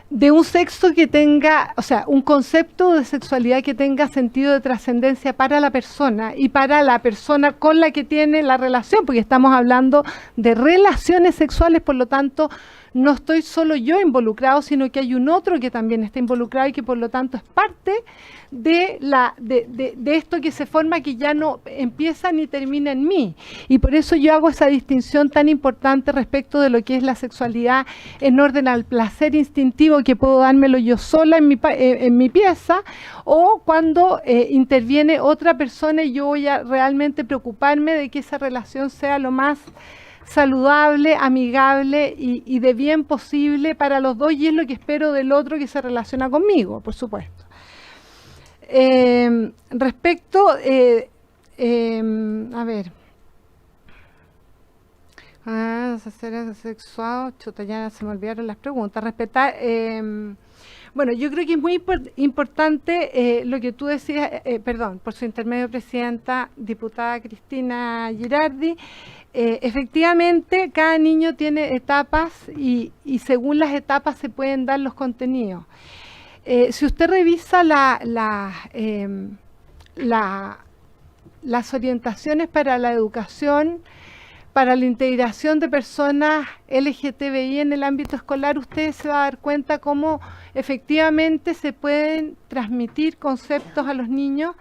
de un sexo que tenga, o sea, un concepto de sexualidad que tenga sentido de trascendencia para la persona y para la persona con la que tiene la relación, porque estamos hablando de relaciones sexuales, por lo tanto, no estoy solo yo involucrado, sino que hay un otro que también está involucrado y que por lo tanto es parte de esto que se forma, que ya no empieza ni termina en mí. Y por eso yo hago esa distinción tan importante respecto de lo que es la sexualidad en orden al placer instintivo que puedo dármelo yo sola en mi pieza, o cuando interviene otra persona y yo voy a realmente preocuparme de que esa relación sea lo más saludable, amigable y de bien posible para los dos, y es lo que espero del otro que se relaciona conmigo, por supuesto. Respecto, a ver, ser sexual, chuta, ya se me olvidaron las preguntas. Respetar, bueno, yo creo que es muy importante lo que tú decías, perdón, por su intermedio, presidenta, diputada Cristina Girardi. Efectivamente, cada niño tiene etapas y según las etapas se pueden dar los contenidos. Si usted revisa las orientaciones para la educación, para la integración de personas LGTBI en el ámbito escolar, usted se va a dar cuenta cómo efectivamente se pueden transmitir conceptos a los niños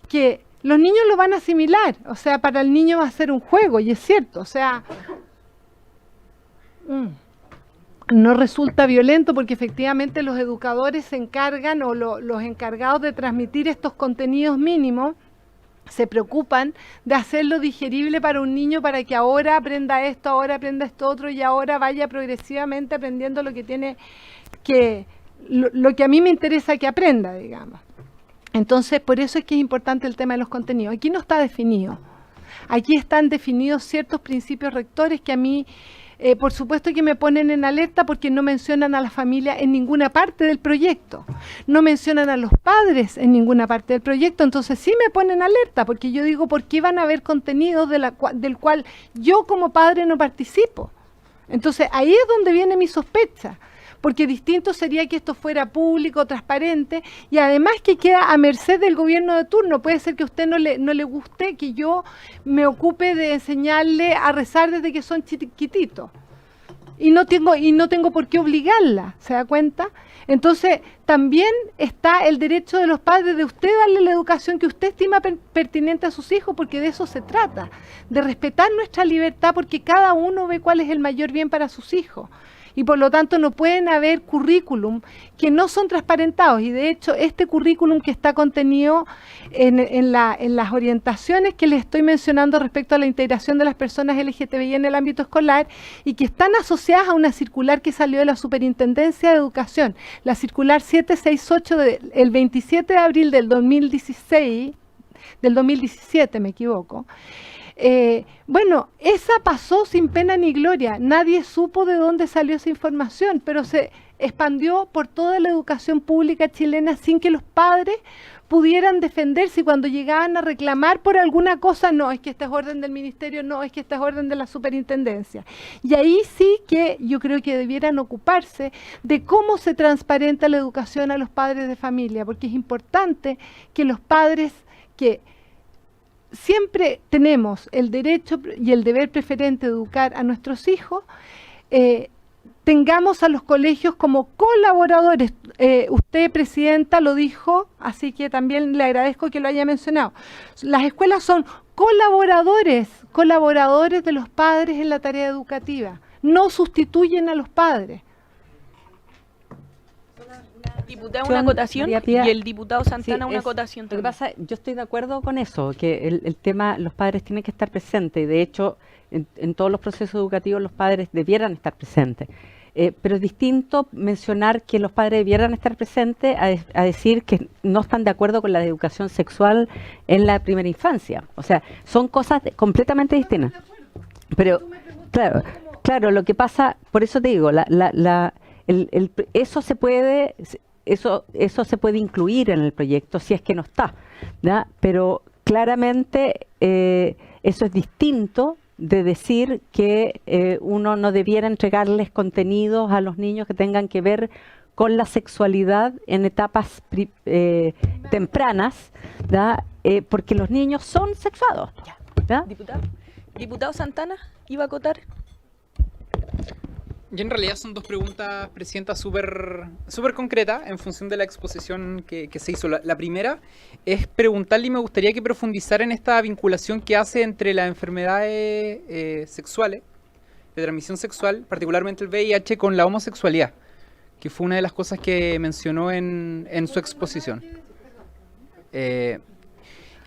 que los niños lo van a asimilar. O sea, para el niño va a ser un juego, y es cierto, o sea, no resulta violento porque efectivamente los educadores se encargan, o los encargados de transmitir estos contenidos mínimos, se preocupan de hacerlo digerible para un niño, para que ahora aprenda esto, ahora aprenda esto otro, y ahora vaya progresivamente aprendiendo lo que tiene que, lo que a mí me interesa que aprenda, digamos. Entonces, por eso es que es importante el tema de los contenidos. Aquí no está definido. Aquí están definidos ciertos principios rectores que a mí, por supuesto que me ponen en alerta, porque no mencionan a la familia en ninguna parte del proyecto. No mencionan a los padres en ninguna parte del proyecto. Entonces sí me ponen alerta, porque yo digo, ¿por qué van a haber contenidos del cual yo como padre no participo? Entonces ahí es donde viene mi sospecha. Porque distinto sería que esto fuera público, transparente, y además que queda a merced del gobierno de turno. Puede ser que a usted no le guste que yo me ocupe de enseñarle a rezar desde que son chiquititos. Y no tengo por qué obligarla, ¿se da cuenta? Entonces, también está el derecho de los padres de usted darle la educación que usted estima pertinente a sus hijos, porque de eso se trata, de respetar nuestra libertad, porque cada uno ve cuál es el mayor bien para sus hijos. Y por lo tanto no pueden haber currículum que no son transparentados. Y de hecho este currículum que está contenido en las orientaciones que les estoy mencionando respecto a la integración de las personas LGTBI en el ámbito escolar, y que están asociadas a una circular que salió de la Superintendencia de Educación, la circular 768 del 27 de abril del 2017, me equivoco. Bueno, esa pasó sin pena ni gloria, nadie supo de dónde salió esa información, pero se expandió por toda la educación pública chilena sin que los padres pudieran defenderse, y cuando llegaban a reclamar por alguna cosa, no, es que esta es orden del ministerio, no, es que esta es orden de la superintendencia. Y ahí sí que yo creo que debieran ocuparse de cómo se transparenta la educación a los padres de familia, porque es importante que los padres que siempre tenemos el derecho y el deber preferente de educar a nuestros hijos, tengamos a los colegios como colaboradores. Usted, presidenta, lo dijo, así que también le agradezco que lo haya mencionado. Las escuelas son colaboradores de los padres en la tarea educativa, no sustituyen a los padres. Diputada, una acotación, y el diputado Santana, una acotación lo que también. pasa, yo estoy de acuerdo con eso, que el tema, los padres tienen que estar presentes, y de hecho, en todos los procesos educativos los padres debieran estar presentes. Pero es distinto mencionar que los padres debieran estar presentes a decir que no están de acuerdo con la educación sexual en la primera infancia. O sea, son cosas completamente distintas. Pero, claro, lo que pasa, por eso te digo, eso se puede... Eso se puede incluir en el proyecto si es que no está, ¿ya? Pero claramente eso es distinto de decir que uno no debiera entregarles contenidos a los niños que tengan que ver con la sexualidad en etapas tempranas, ¿ya? Porque los niños son sexuados, ¿ya? Diputado Santana, ¿iba a acotar? Y en realidad son dos preguntas, Presidenta, súper concretas en función de la exposición que se hizo. La primera es preguntarle, y me gustaría que profundizara en esta vinculación que hace entre las enfermedades sexuales, de transmisión sexual, particularmente el VIH, con la homosexualidad, que fue una de las cosas que mencionó en su exposición.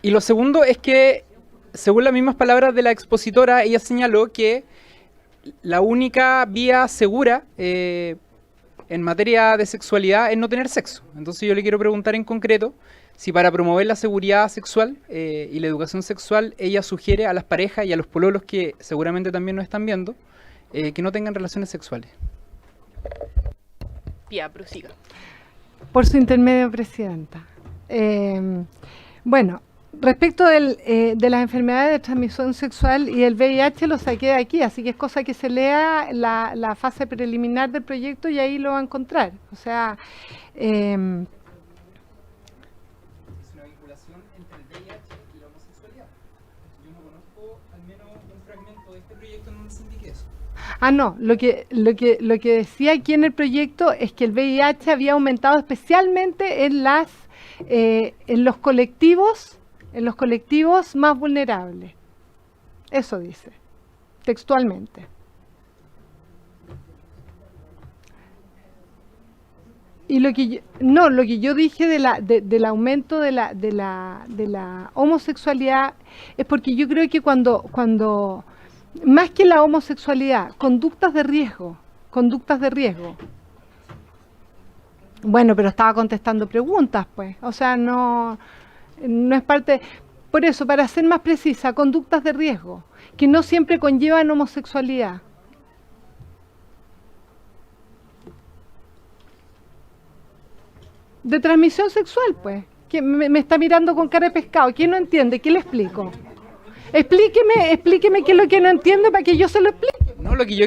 Y lo segundo es que, según las mismas palabras de la expositora, ella señaló que la única vía segura en materia de sexualidad es no tener sexo. Entonces yo le quiero preguntar en concreto si para promover la seguridad sexual y la educación sexual ella sugiere a las parejas y a los pololos que seguramente también nos están viendo que no tengan relaciones sexuales. Pía, prosiga. Por su intermedio, Presidenta. Bueno, respecto de las enfermedades de transmisión sexual y el VIH lo saqué de aquí, así que es cosa que se lea la fase preliminar del proyecto y ahí lo va a encontrar. O sea, Es una vinculación entre el VIH y la homosexualidad. Yo no conozco al menos un fragmento de este proyecto en donde se indique eso. no, lo que decía aquí en el proyecto es que el VIH había aumentado especialmente en los colectivos más vulnerables. Eso dice, textualmente. Y lo que yo dije del aumento de la homosexualidad es porque yo creo que cuando más que la homosexualidad, conductas de riesgo. Bueno, pero estaba contestando preguntas, pues. O sea, no es parte. Por eso, para ser más precisa, conductas de riesgo, que no siempre conllevan homosexualidad. De transmisión sexual, pues. Que me está mirando con cara de pescado. ¿Quién no entiende? ¿Qué le explico? Explíqueme qué es lo que no entiende para que yo se lo explique. No, lo que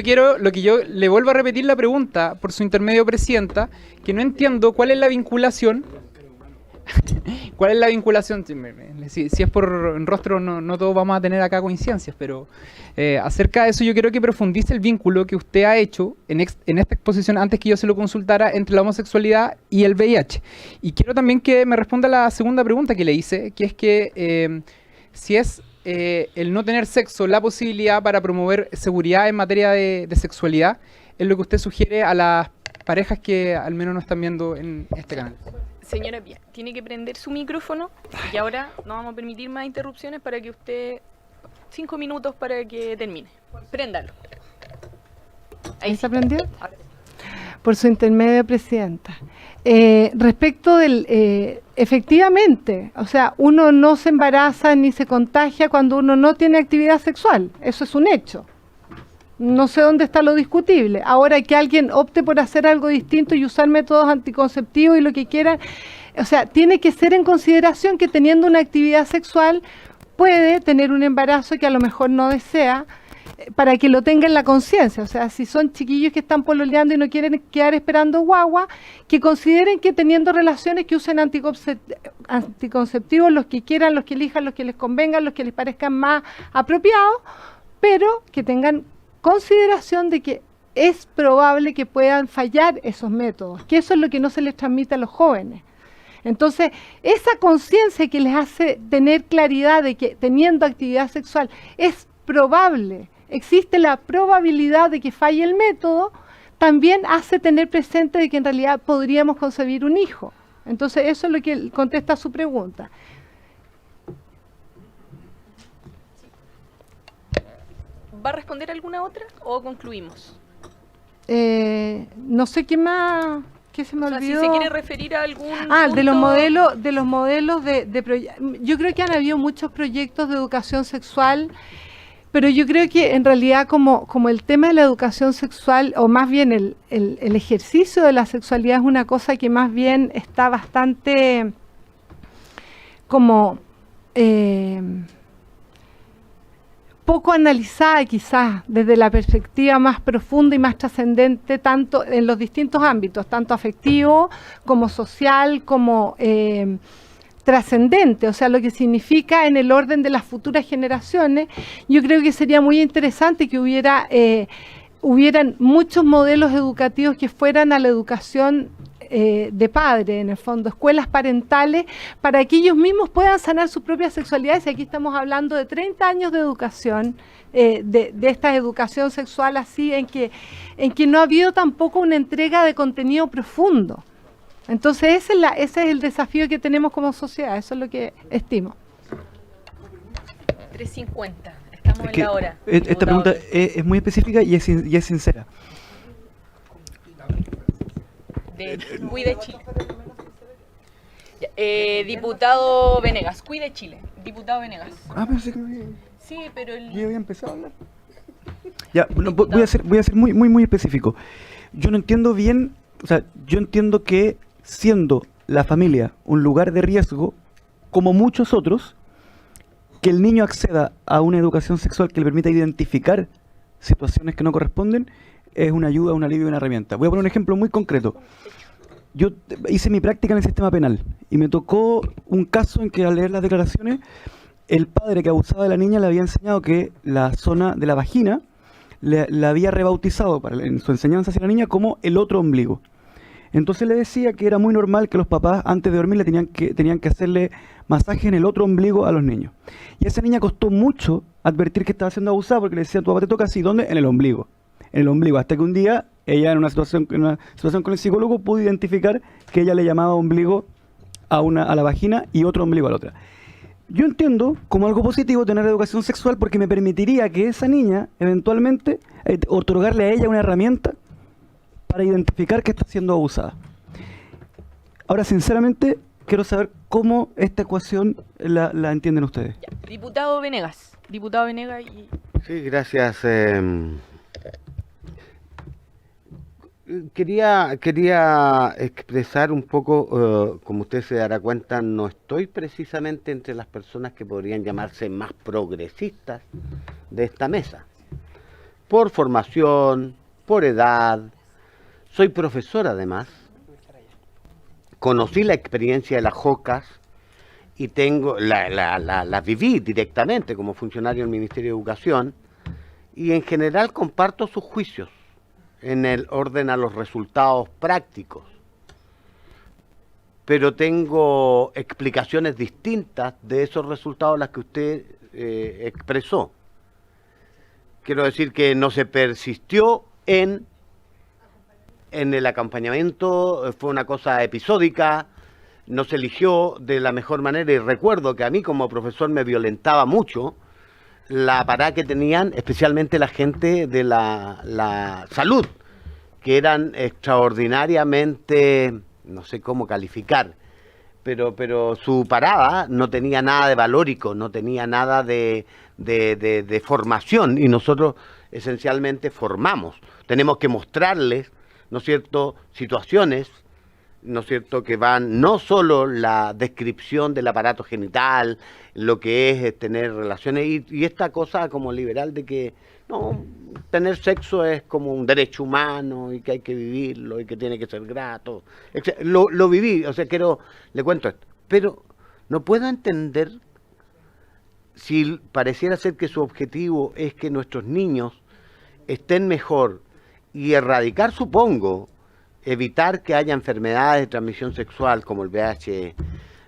yo le vuelvo a repetir la pregunta por su intermedio, Presidenta, que no entiendo cuál es la vinculación. ¿Cuál es la vinculación? Si es por rostro, no todos vamos a tener acá coincidencias, pero acerca de eso yo quiero que profundice el vínculo que usted ha hecho en esta exposición antes que yo se lo consultara entre la homosexualidad y el VIH. Y quiero también que me responda la segunda pregunta que le hice, que es que si es el no tener sexo la posibilidad para promover seguridad en materia de sexualidad, es lo que usted sugiere a las parejas que al menos nos están viendo en este canal. Señora Pía, tiene que prender su micrófono y ahora no vamos a permitir más interrupciones para que usted... 5 minutos para que termine. Préndalo. ¿Ahí se aprendió? Ahora sí. Por su intermedio, Presidenta. Respecto del... efectivamente, o sea, uno no se embaraza ni se contagia cuando uno no tiene actividad sexual. Eso es un hecho. No sé dónde está lo discutible. Ahora que alguien opte por hacer algo distinto y usar métodos anticonceptivos y lo que quieran, o sea, tiene que ser en consideración que teniendo una actividad sexual puede tener un embarazo que a lo mejor no desea, para que lo tenga en la conciencia. O sea, si son chiquillos que están pololeando y no quieren quedar esperando guagua, que consideren que teniendo relaciones que usen anticonceptivos los que quieran, los que elijan, los que les convengan, los que les parezcan más apropiados, pero que tengan consideración de que es probable que puedan fallar esos métodos, que eso es lo que no se les transmite a los jóvenes. Entonces, esa conciencia que les hace tener claridad de que teniendo actividad sexual es probable, existe la probabilidad de que falle el método, también hace tener presente de que en realidad podríamos concebir un hijo. Entonces, eso es lo que contesta su pregunta. ¿Va a responder alguna otra o concluimos? No sé qué más, qué se me O sea, olvidó. si se quiere referir a algún de los punto- modelos yo creo que han habido muchos proyectos de educación sexual, pero yo creo que en realidad como el tema de la educación sexual, o más bien el ejercicio de la sexualidad, es una cosa que más bien está bastante como poco analizada quizás desde la perspectiva más profunda y más trascendente, tanto en los distintos ámbitos, tanto afectivo como social, como trascendente, o sea, lo que significa en el orden de las futuras generaciones. Yo creo que sería muy interesante que hubiera hubieran muchos modelos educativos que fueran a la educación de padre, en el fondo, escuelas parentales, para que ellos mismos puedan sanar sus propias sexualidades. Y aquí estamos hablando de 30 años de educación, de esta educación sexual así, en que no ha habido tampoco una entrega de contenido profundo. Entonces ese es el desafío que tenemos como sociedad, eso es lo que estimo. 3:50, estamos en la hora. Esta pregunta es muy específica y es sincera. De Cuide Chile. Diputado Venegas, Cuide Chile. Diputado Venegas. Pensé que Sí, pero yo había empezado a hablar. Ya, bueno, voy a ser muy específico. Yo no entiendo bien, o sea, yo entiendo que siendo la familia un lugar de riesgo, como muchos otros, que el niño acceda a una educación sexual que le permita identificar situaciones que no corresponden, es una ayuda, un alivio, una herramienta. Voy a poner un ejemplo muy concreto. Yo hice mi práctica en el sistema penal y me tocó un caso en que al leer las declaraciones, el padre que abusaba de la niña le había enseñado que la zona de la vagina la había rebautizado en su enseñanza hacia la niña como el otro ombligo. Entonces le decía que era muy normal que los papás antes de dormir tenían que hacerle masaje en el otro ombligo a los niños. Y a esa niña costó mucho advertir que estaba siendo abusada porque le decía, tu papá te toca así, ¿dónde? En el ombligo. En el ombligo, hasta que un día ella en una situación con el psicólogo pudo identificar que ella le llamaba ombligo a la vagina y otro ombligo a la otra. Yo entiendo como algo positivo tener educación sexual porque me permitiría que esa niña eventualmente otorgarle a ella una herramienta para identificar que está siendo abusada. Ahora, sinceramente, quiero saber cómo esta ecuación la entienden ustedes. Ya. Diputado Venegas. Diputado Venegas y... Sí, gracias. Quería expresar un poco, como usted se dará cuenta, no estoy precisamente entre las personas que podrían llamarse más progresistas de esta mesa. Por formación, por edad, soy profesor además, conocí la experiencia de las JOCAS y la viví directamente como funcionario del Ministerio de Educación y en general comparto sus juicios en el orden a los resultados prácticos. Pero tengo explicaciones distintas de esos resultados a las que usted expresó. Quiero decir que no se persistió en el acompañamiento, fue una cosa episódica, no se eligió de la mejor manera y recuerdo que a mí como profesor me violentaba mucho la parada que tenían, especialmente la gente de la salud, que eran extraordinariamente, no sé cómo calificar, pero su parada no tenía nada de valórico, no tenía nada de formación, y nosotros esencialmente formamos. Tenemos que mostrarles, ¿no es cierto?, situaciones, ¿no es cierto?, que van no solo la descripción del aparato genital, lo que es tener relaciones, y esta cosa como liberal de que no, tener sexo es como un derecho humano y que hay que vivirlo y que tiene que ser grato. Lo viví, o sea, le cuento esto, pero no puedo entender si pareciera ser que su objetivo es que nuestros niños estén mejor y erradicar, supongo, evitar que haya enfermedades de transmisión sexual como el VIH,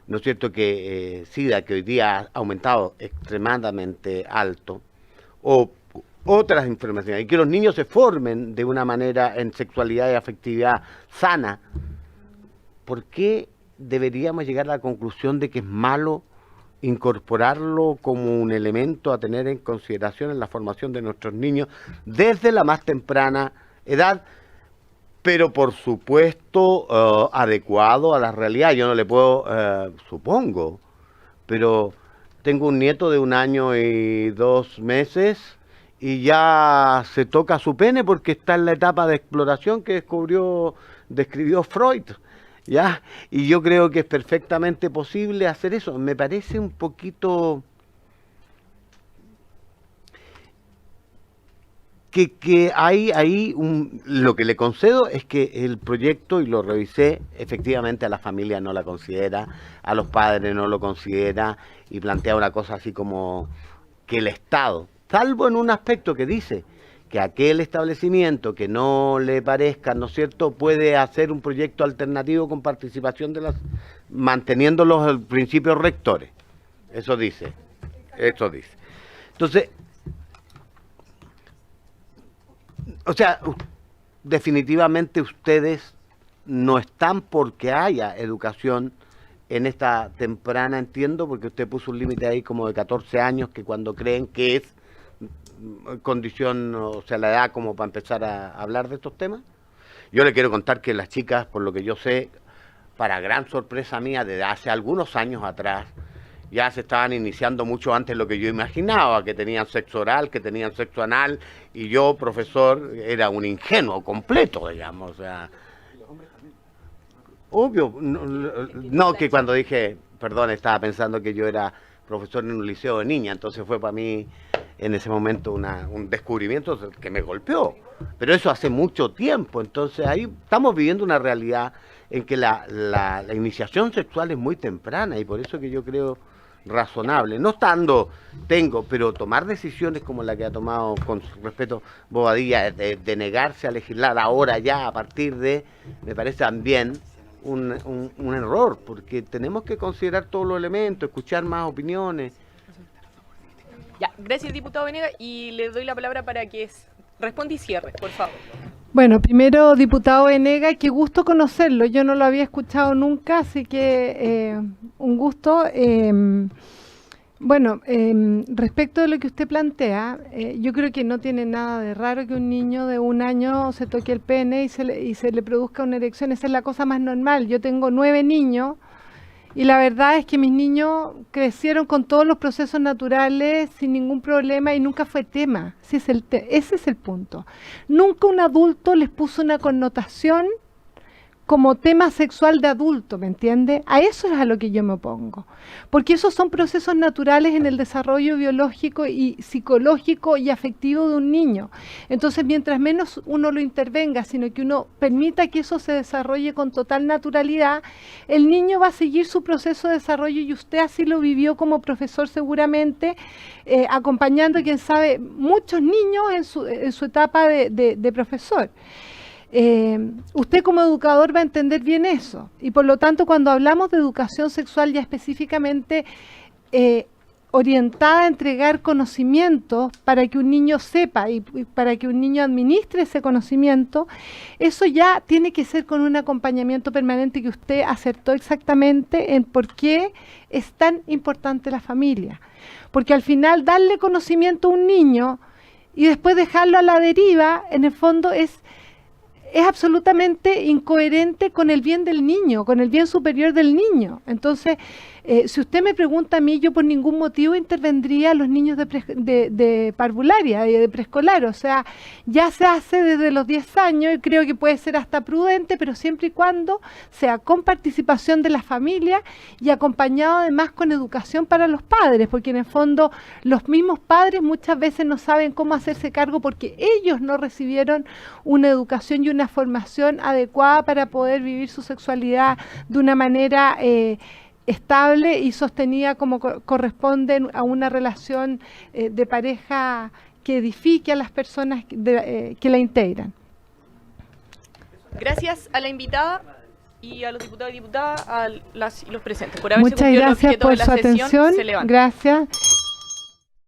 ¿no es cierto?, que SIDA, que hoy día ha aumentado extremadamente alto, o otras enfermedades, y que los niños se formen de una manera en sexualidad y afectividad sana. ¿Por qué deberíamos llegar a la conclusión de que es malo incorporarlo como un elemento a tener en consideración en la formación de nuestros niños desde la más temprana edad, pero por supuesto adecuado a la realidad? Yo no le puedo, supongo, pero tengo un nieto de 1 año y 2 meses y ya se toca su pene porque está en la etapa de exploración que describió Freud, ¿ya? Y yo creo que es perfectamente posible hacer eso. Me parece un poquito que hay ahí lo que le concedo es que el proyecto, y lo revisé, efectivamente a la familia no la considera, a los padres no lo considera, y plantea una cosa así como que el Estado, salvo en un aspecto que dice que aquel establecimiento que no le parezca, ¿no es cierto?, puede hacer un proyecto alternativo con participación de las, manteniendo los principios rectores. Eso dice. Entonces, o sea, definitivamente ustedes no están porque haya educación en esta temprana, entiendo, porque usted puso un límite ahí como de 14 años, que cuando creen que es condición, o sea, la edad como para empezar a hablar de estos temas. Yo le quiero contar que las chicas, por lo que yo sé, para gran sorpresa mía, desde hace algunos años atrás, ya se estaban iniciando mucho antes de lo que yo imaginaba, que tenían sexo oral, que tenían sexo anal, y yo, profesor, era un ingenuo completo, digamos, o sea... Obvio, no que cuando dije, perdón, estaba pensando que yo era profesor en un liceo de niña, entonces fue para mí en ese momento un descubrimiento que me golpeó, pero eso hace mucho tiempo, entonces ahí estamos viviendo una realidad en que la iniciación sexual es muy temprana y por eso que yo creo razonable, no estando, pero tomar decisiones como la que ha tomado con respeto Bobadilla, de negarse a legislar ahora ya a partir de, me parece también un error, porque tenemos que considerar todos los elementos, escuchar más opiniones. Ya, gracias, diputado Venegas, y le doy la palabra para que responda y cierre, por favor. Bueno, primero, diputado Venegas, qué gusto conocerlo. Yo no lo había escuchado nunca, así que un gusto. Bueno, respecto de lo que usted plantea, yo creo que no tiene nada de raro que un niño de 1 año se toque el pene y se le produzca una erección. Esa es la cosa más normal. Yo tengo 9 niños y la verdad es que mis niños crecieron con todos los procesos naturales sin ningún problema y nunca fue tema. Ese es el punto. Nunca un adulto les puso una connotación como tema sexual de adulto, ¿me entiende? A eso es a lo que yo me opongo, porque esos son procesos naturales en el desarrollo biológico y psicológico y afectivo de un niño. Entonces, mientras menos uno lo intervenga, sino que uno permita que eso se desarrolle con total naturalidad, el niño va a seguir su proceso de desarrollo y usted así lo vivió como profesor seguramente, acompañando, quién sabe, muchos niños en su etapa de profesor. Usted como educador va a entender bien eso y por lo tanto cuando hablamos de educación sexual ya específicamente orientada a entregar conocimientos para que un niño sepa y para que un niño administre ese conocimiento, eso ya tiene que ser con un acompañamiento permanente que usted acertó exactamente en por qué es tan importante la familia, porque al final darle conocimiento a un niño y después dejarlo a la deriva, en el fondo es absolutamente incoherente con el bien del niño, con el bien superior del niño. Entonces, si usted me pregunta a mí, yo por ningún motivo intervendría a los niños de parvularia, de preescolar. O sea, ya se hace desde los 10 años y creo que puede ser hasta prudente, pero siempre y cuando sea con participación de la familia y acompañado además con educación para los padres, porque en el fondo los mismos padres muchas veces no saben cómo hacerse cargo porque ellos no recibieron una educación y una formación adecuada para poder vivir su sexualidad de una manera estable y sostenida como corresponde a una relación de pareja que edifique a las personas que la integran. Gracias a la invitada y a los diputados y diputadas, a los presentes por haberse Muchas cumplido el gracias objeto por de la su sesión. atención. Se levanta. Gracias.